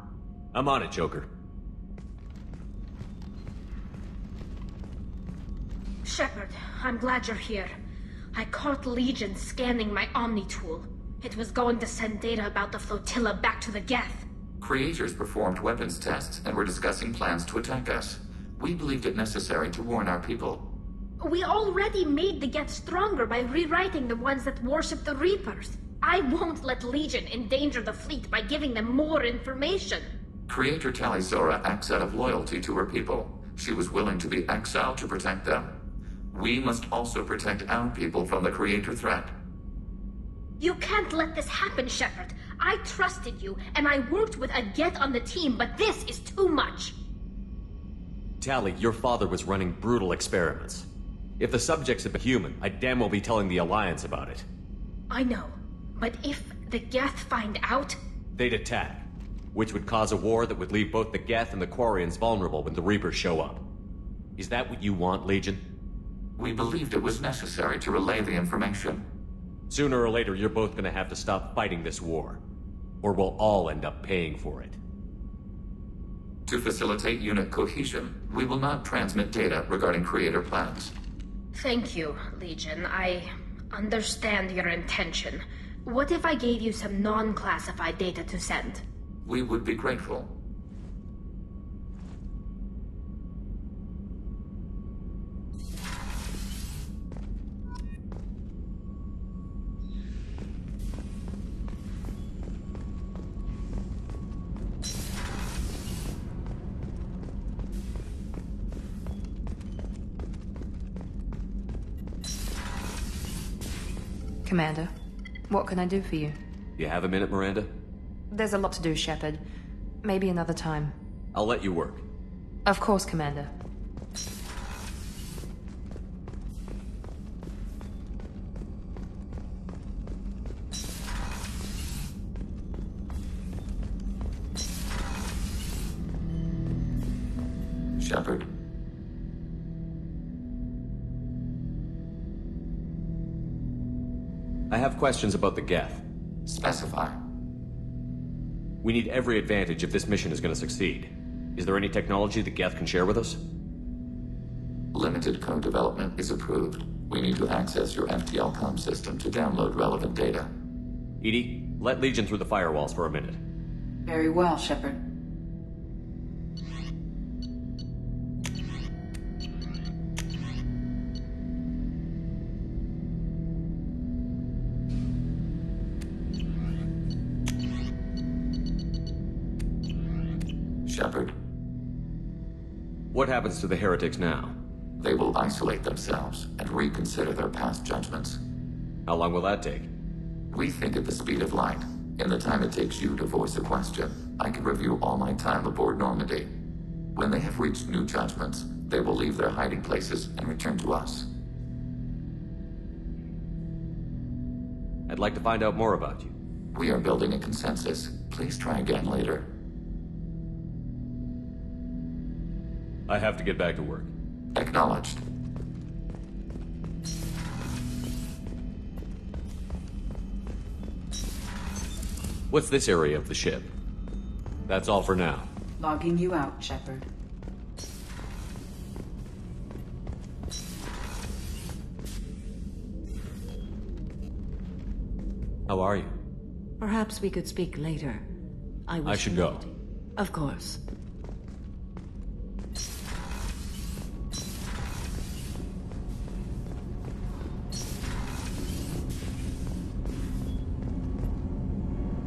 I'm on it, Joker. Shepard, I'm glad you're here. I caught Legion scanning my Omni tool. It was going to send data about the flotilla back to the Geth. Creators performed weapons tests and were discussing plans to attack us. We believed it necessary to warn our people. We already made the Geth stronger by rewriting the ones that worship the Reapers. I won't let Legion endanger the fleet by giving them more information. Creator Talizora acts out of loyalty to her people. She was willing to be exiled to protect them. We must also protect our people from the Creator threat. You can't let this happen, Shepard. I trusted you, and I worked with a Geth on the team, but this is too much. Tali, your father was running brutal experiments. If the subjects had been human, I'd damn well be telling the Alliance about it. I know, but if the Geth find out... They'd attack, which would cause a war that would leave both the Geth and the Quarians vulnerable when the Reapers show up. Is that what you want, Legion? We believed it was necessary to relay the information. Sooner or later, you're both gonna have to stop fighting this war. Or we'll all end up paying for it. To facilitate unit cohesion, we will not transmit data regarding Creator plans. Thank you, Legion. I understand your intention. What if I gave you some non-classified data to send? We would be grateful. Commander, what can I do for you? You have a minute, Miranda? There's a lot to do, Shepard. Maybe another time. I'll let you work. Of course, Commander. Shepard. I have questions about the Geth. Specify. We need every advantage if this mission is going to succeed. Is there any technology the Geth can share with us? Limited code development is approved. We need to access your FTL-COM system to download relevant data. EDI, let Legion through the firewalls for a minute. Very well, Shepard. Shepard. What happens to the heretics now? They will isolate themselves and reconsider their past judgments. How long will that take? We think at the speed of light. In the time it takes you to voice a question, I can review all my time aboard Normandy. When they have reached new judgments, they will leave their hiding places and return to us. I'd like to find out more about you. We are building a consensus. Please try again later. I have to get back to work. Acknowledged. What's this area of the ship? That's all for now. Logging you out, Shepard. How are you? Perhaps we could speak later. I should go. Of course.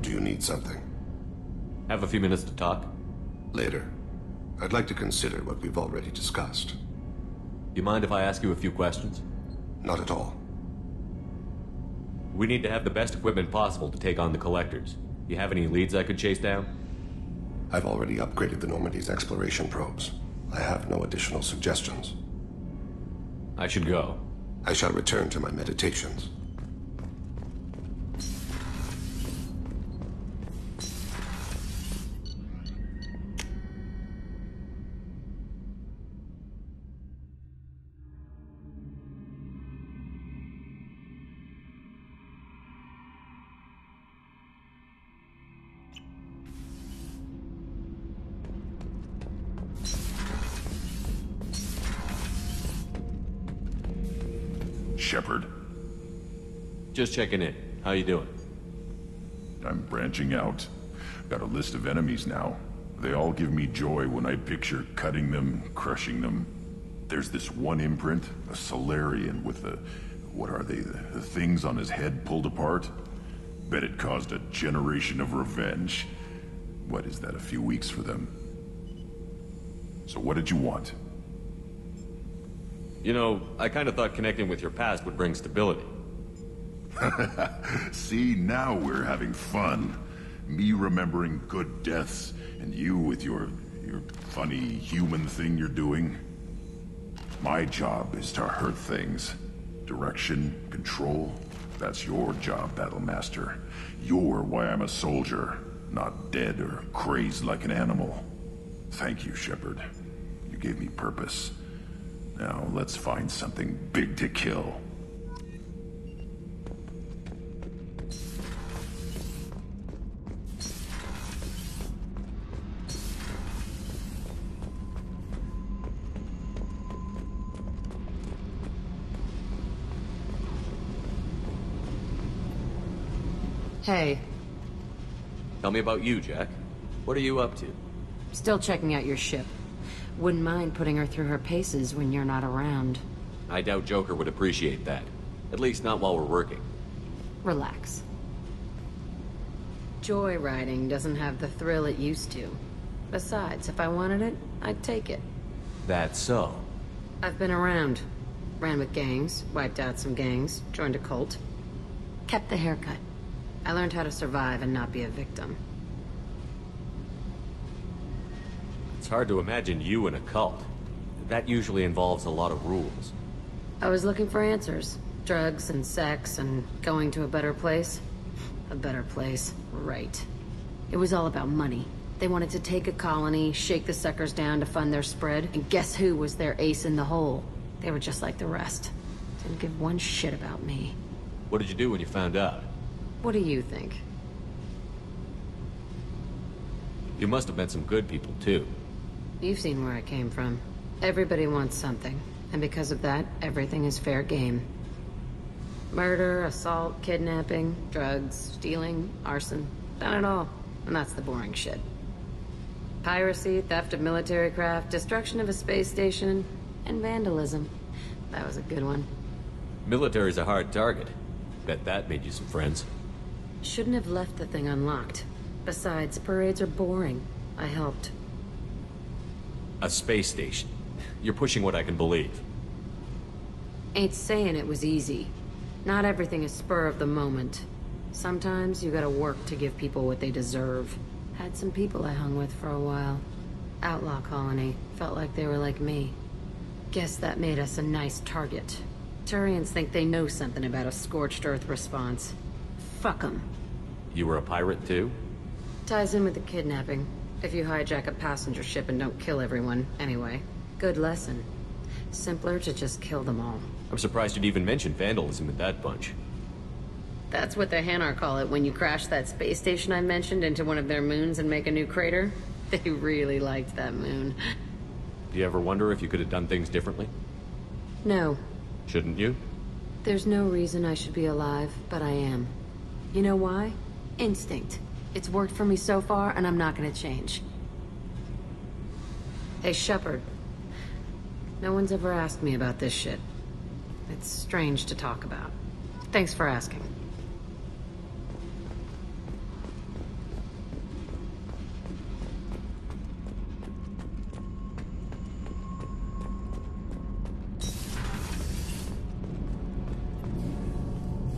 Do you need something? Have a few minutes to talk? Later. I'd like to consider what we've already discussed. You mind if I ask you a few questions? Not at all. We need to have the best equipment possible to take on the Collectors. You have any leads I could chase down? I've already upgraded the Normandy's exploration probes. I have no additional suggestions. I should go. I shall return to my meditations. Shepard. Just checking in. How you doing? I'm branching out. Got a list of enemies now. They all give me joy when I picture cutting them, crushing them. There's this one imprint, a Solarian with the... what are they? The things on his head pulled apart? Bet it caused a generation of revenge. What is that, a few weeks for them? So what did you want? You know, I kind of thought connecting with your past would bring stability. See, now we're having fun. Me remembering good deaths, and you with your funny human thing you're doing. My job is to hurt things. Direction, control, that's your job, Battlemaster. You're why I'm a soldier, not dead or crazed like an animal. Thank you, Shepard. You gave me purpose. Now let's find something big to kill. Hey. Tell me about you, Jack. What are you up to? Still checking out your ship. Wouldn't mind putting her through her paces when you're not around. I doubt Joker would appreciate that. At least not while we're working. Relax. Joyriding doesn't have the thrill it used to. Besides, if I wanted it, I'd take it. That's so. I've been around. Ran with gangs, wiped out some gangs, joined a cult. Kept the haircut. I learned how to survive and not be a victim. It's hard to imagine you in a cult. That usually involves a lot of rules. I was looking for answers. Drugs and sex and going to a better place. A better place, right. It was all about money. They wanted to take a colony, shake the suckers down to fund their spread, and guess who was their ace in the hole? They were just like the rest. Didn't give one shit about me. What did you do when you found out? What do you think? You must have met some good people, too. You've seen where I came from. Everybody wants something, and because of that, everything is fair game. Murder, assault, kidnapping, drugs, stealing, arson. Done it all. And that's the boring shit. Piracy, theft of military craft, destruction of a space station, and vandalism. That was a good one. Military's a hard target. Bet that made you some friends. Shouldn't have left the thing unlocked. Besides, parades are boring. I helped. A space station. You're pushing what I can believe. Ain't saying it was easy. Not everything is spur of the moment. Sometimes you gotta work to give people what they deserve. Had some people I hung with for a while. Outlaw colony. Felt like they were like me. Guess that made us a nice target. Turians think they know something about a scorched earth response. Fuck 'em. You were a pirate, too? Ties in with the kidnapping. If you hijack a passenger ship and don't kill everyone, anyway. Good lesson. Simpler to just kill them all. I'm surprised you'd even mention vandalism in that bunch. That's what the Hanar call it when you crash that space station I mentioned into one of their moons and make a new crater. They really liked that moon. Do you ever wonder if you could have done things differently? No. Shouldn't you? There's no reason I should be alive, but I am. You know why? Instinct. It's worked for me so far, and I'm not gonna change. Hey, Shepard. No one's ever asked me about this shit. It's strange to talk about. Thanks for asking.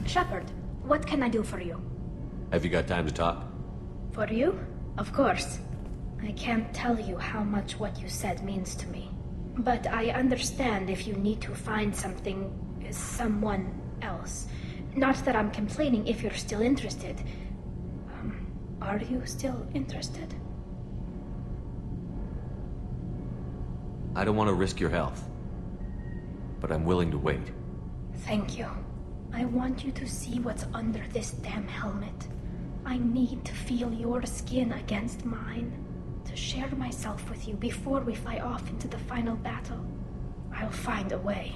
Shepard, what can I do for you? Have you got time to talk? For you? Of course. I can't tell you how much what you said means to me. But I understand if you need to find someone else. Not that I'm complaining if you're still interested. Are you still interested? I don't want to risk your health. But I'm willing to wait. Thank you. I want you to see what's under this damn helmet. I need to feel your skin against mine. To share myself with you before we fly off into the final battle. I'll find a way.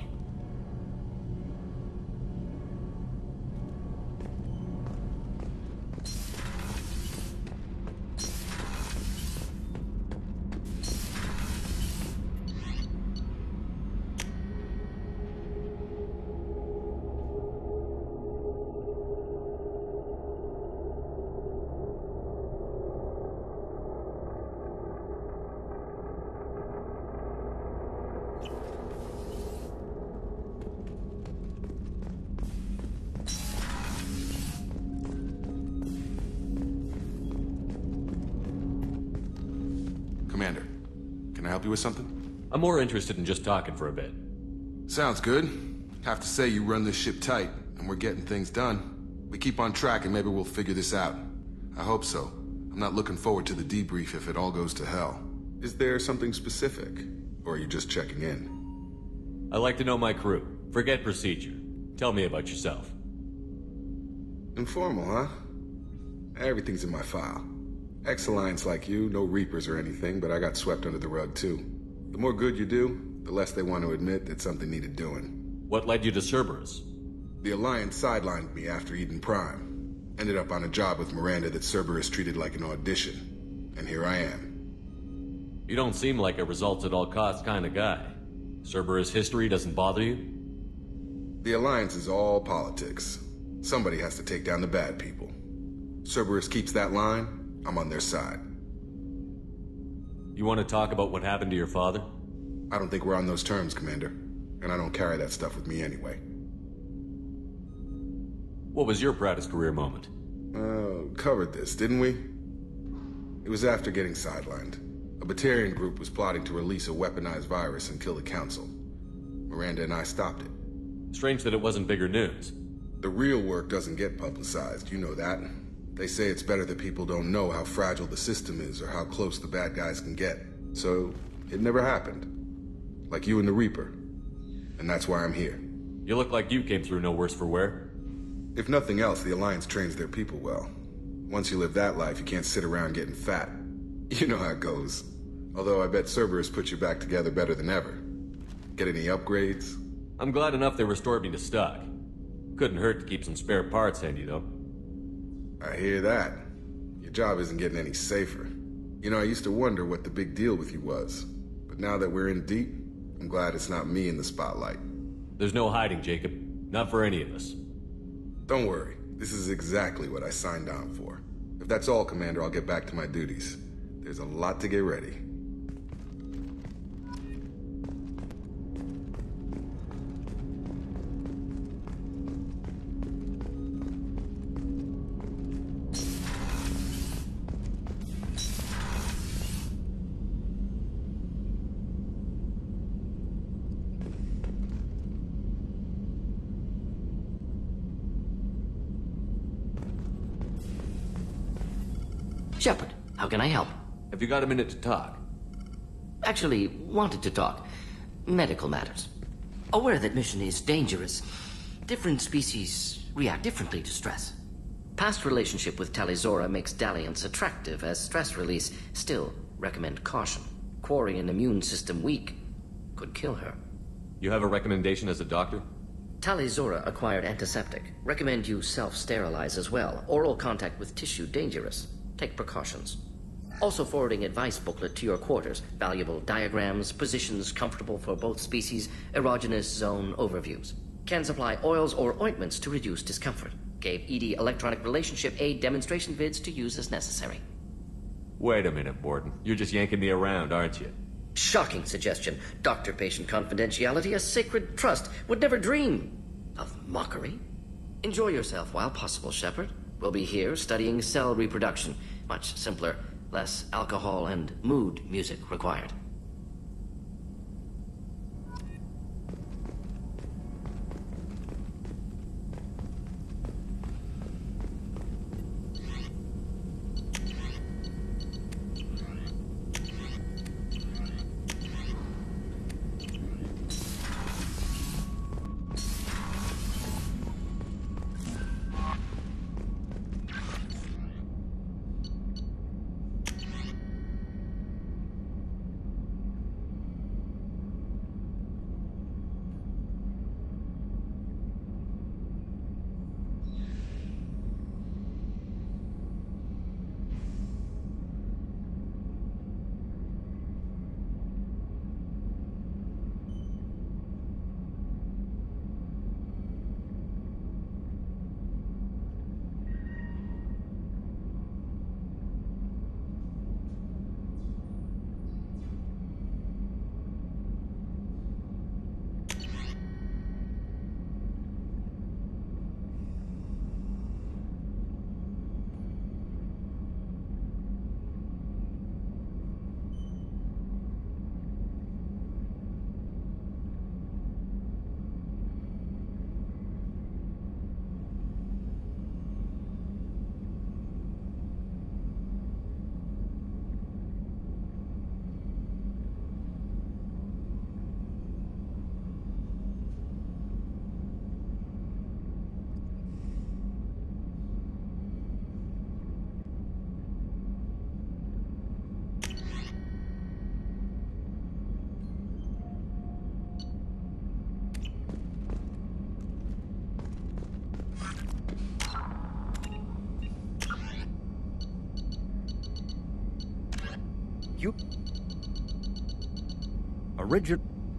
Commander, can I help you with something? I'm more interested in just talking for a bit. Sounds good. Have to say you run this ship tight, and we're getting things done. We keep on track and maybe we'll figure this out. I hope so. I'm not looking forward to the debrief if it all goes to hell. Is there something specific? Or are you just checking in? I like to know my crew. Forget procedure. Tell me about yourself. Informal, huh? Everything's in my file. Ex-Alliance like you, no Reapers or anything, but I got swept under the rug too. The more good you do, the less they want to admit that something needed doing. What led you to Cerberus? The Alliance sidelined me after Eden Prime. Ended up on a job with Miranda that Cerberus treated like an audition. And here I am. You don't seem like a results-at-all-costs kind of guy. Cerberus history doesn't bother you? The Alliance is all politics. Somebody has to take down the bad people. Cerberus keeps that line, I'm on their side. You want to talk about what happened to your father? I don't think we're on those terms, Commander. And I don't carry that stuff with me anyway. What was your proudest career moment? Covered this, didn't we? It was after getting sidelined. A Batarian group was plotting to release a weaponized virus and kill the Council. Miranda and I stopped it. Strange that it wasn't bigger news. The real work doesn't get publicized, you know that. They say it's better that people don't know how fragile the system is or how close the bad guys can get. So, it never happened. Like you and the Reaper. And that's why I'm here. You look like you came through no worse for wear. If nothing else, the Alliance trains their people well. Once you live that life, you can't sit around getting fat. You know how it goes. Although I bet Cerberus put you back together better than ever. Get any upgrades? I'm glad enough they restored me to stock. Couldn't hurt to keep some spare parts handy, though. I hear that. Your job isn't getting any safer. You know, I used to wonder what the big deal with you was. But now that we're in deep, I'm glad it's not me in the spotlight. There's no hiding, Jacob. Not for any of us. Don't worry. This is exactly what I signed on for. If that's all, Commander, I'll get back to my duties. There's a lot to get ready. Shepard, how can I help? Have you got a minute to talk? Actually, wanted to talk. Medical matters. Aware that mission is dangerous. Different species react differently to stress. Past relationship with Talizora makes dalliance attractive as stress release. Still, recommend caution. Quarian immune system weak. Could kill her. You have a recommendation as a doctor? Talizora acquired antiseptic. Recommend you self-sterilize as well. Oral contact with tissue dangerous. Take precautions. Also forwarding advice booklet to your quarters. Valuable diagrams, positions comfortable for both species, erogenous zone overviews. Can supply oils or ointments to reduce discomfort. Gave ED electronic relationship aid demonstration vids to use as necessary. Wait a minute, Borden. You're just yanking me around, aren't you? Shocking suggestion. Doctor-patient confidentiality, a sacred trust. Would never dream of mockery. Enjoy yourself while possible, Shepard. We'll be here studying cell reproduction. Much simpler, less alcohol and mood music required.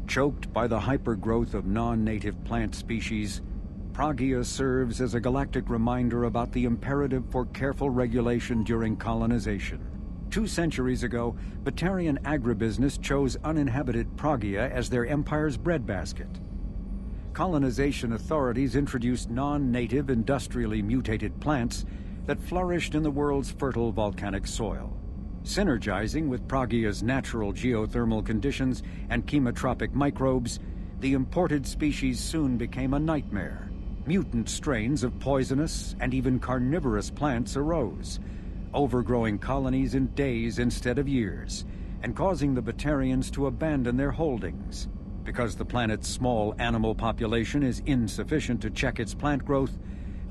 Choked by the hypergrowth of non-native plant species, Pragia serves as a galactic reminder about the imperative for careful regulation during colonization. 2 centuries ago, Batarian agribusiness chose uninhabited Pragia as their empire's breadbasket. Colonization authorities introduced non-native, industrially mutated plants that flourished in the world's fertile volcanic soil. Synergizing with Pragia's natural geothermal conditions and chemotropic microbes, the imported species soon became a nightmare. Mutant strains of poisonous and even carnivorous plants arose, overgrowing colonies in days instead of years, and causing the Batarians to abandon their holdings. Because the planet's small animal population is insufficient to check its plant growth,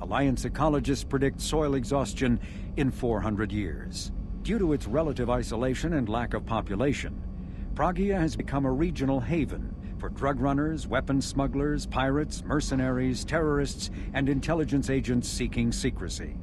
Alliance ecologists predict soil exhaustion in 400 years. Due to its relative isolation and lack of population, Pragia has become a regional haven for drug runners, weapons smugglers, pirates, mercenaries, terrorists, and intelligence agents seeking secrecy.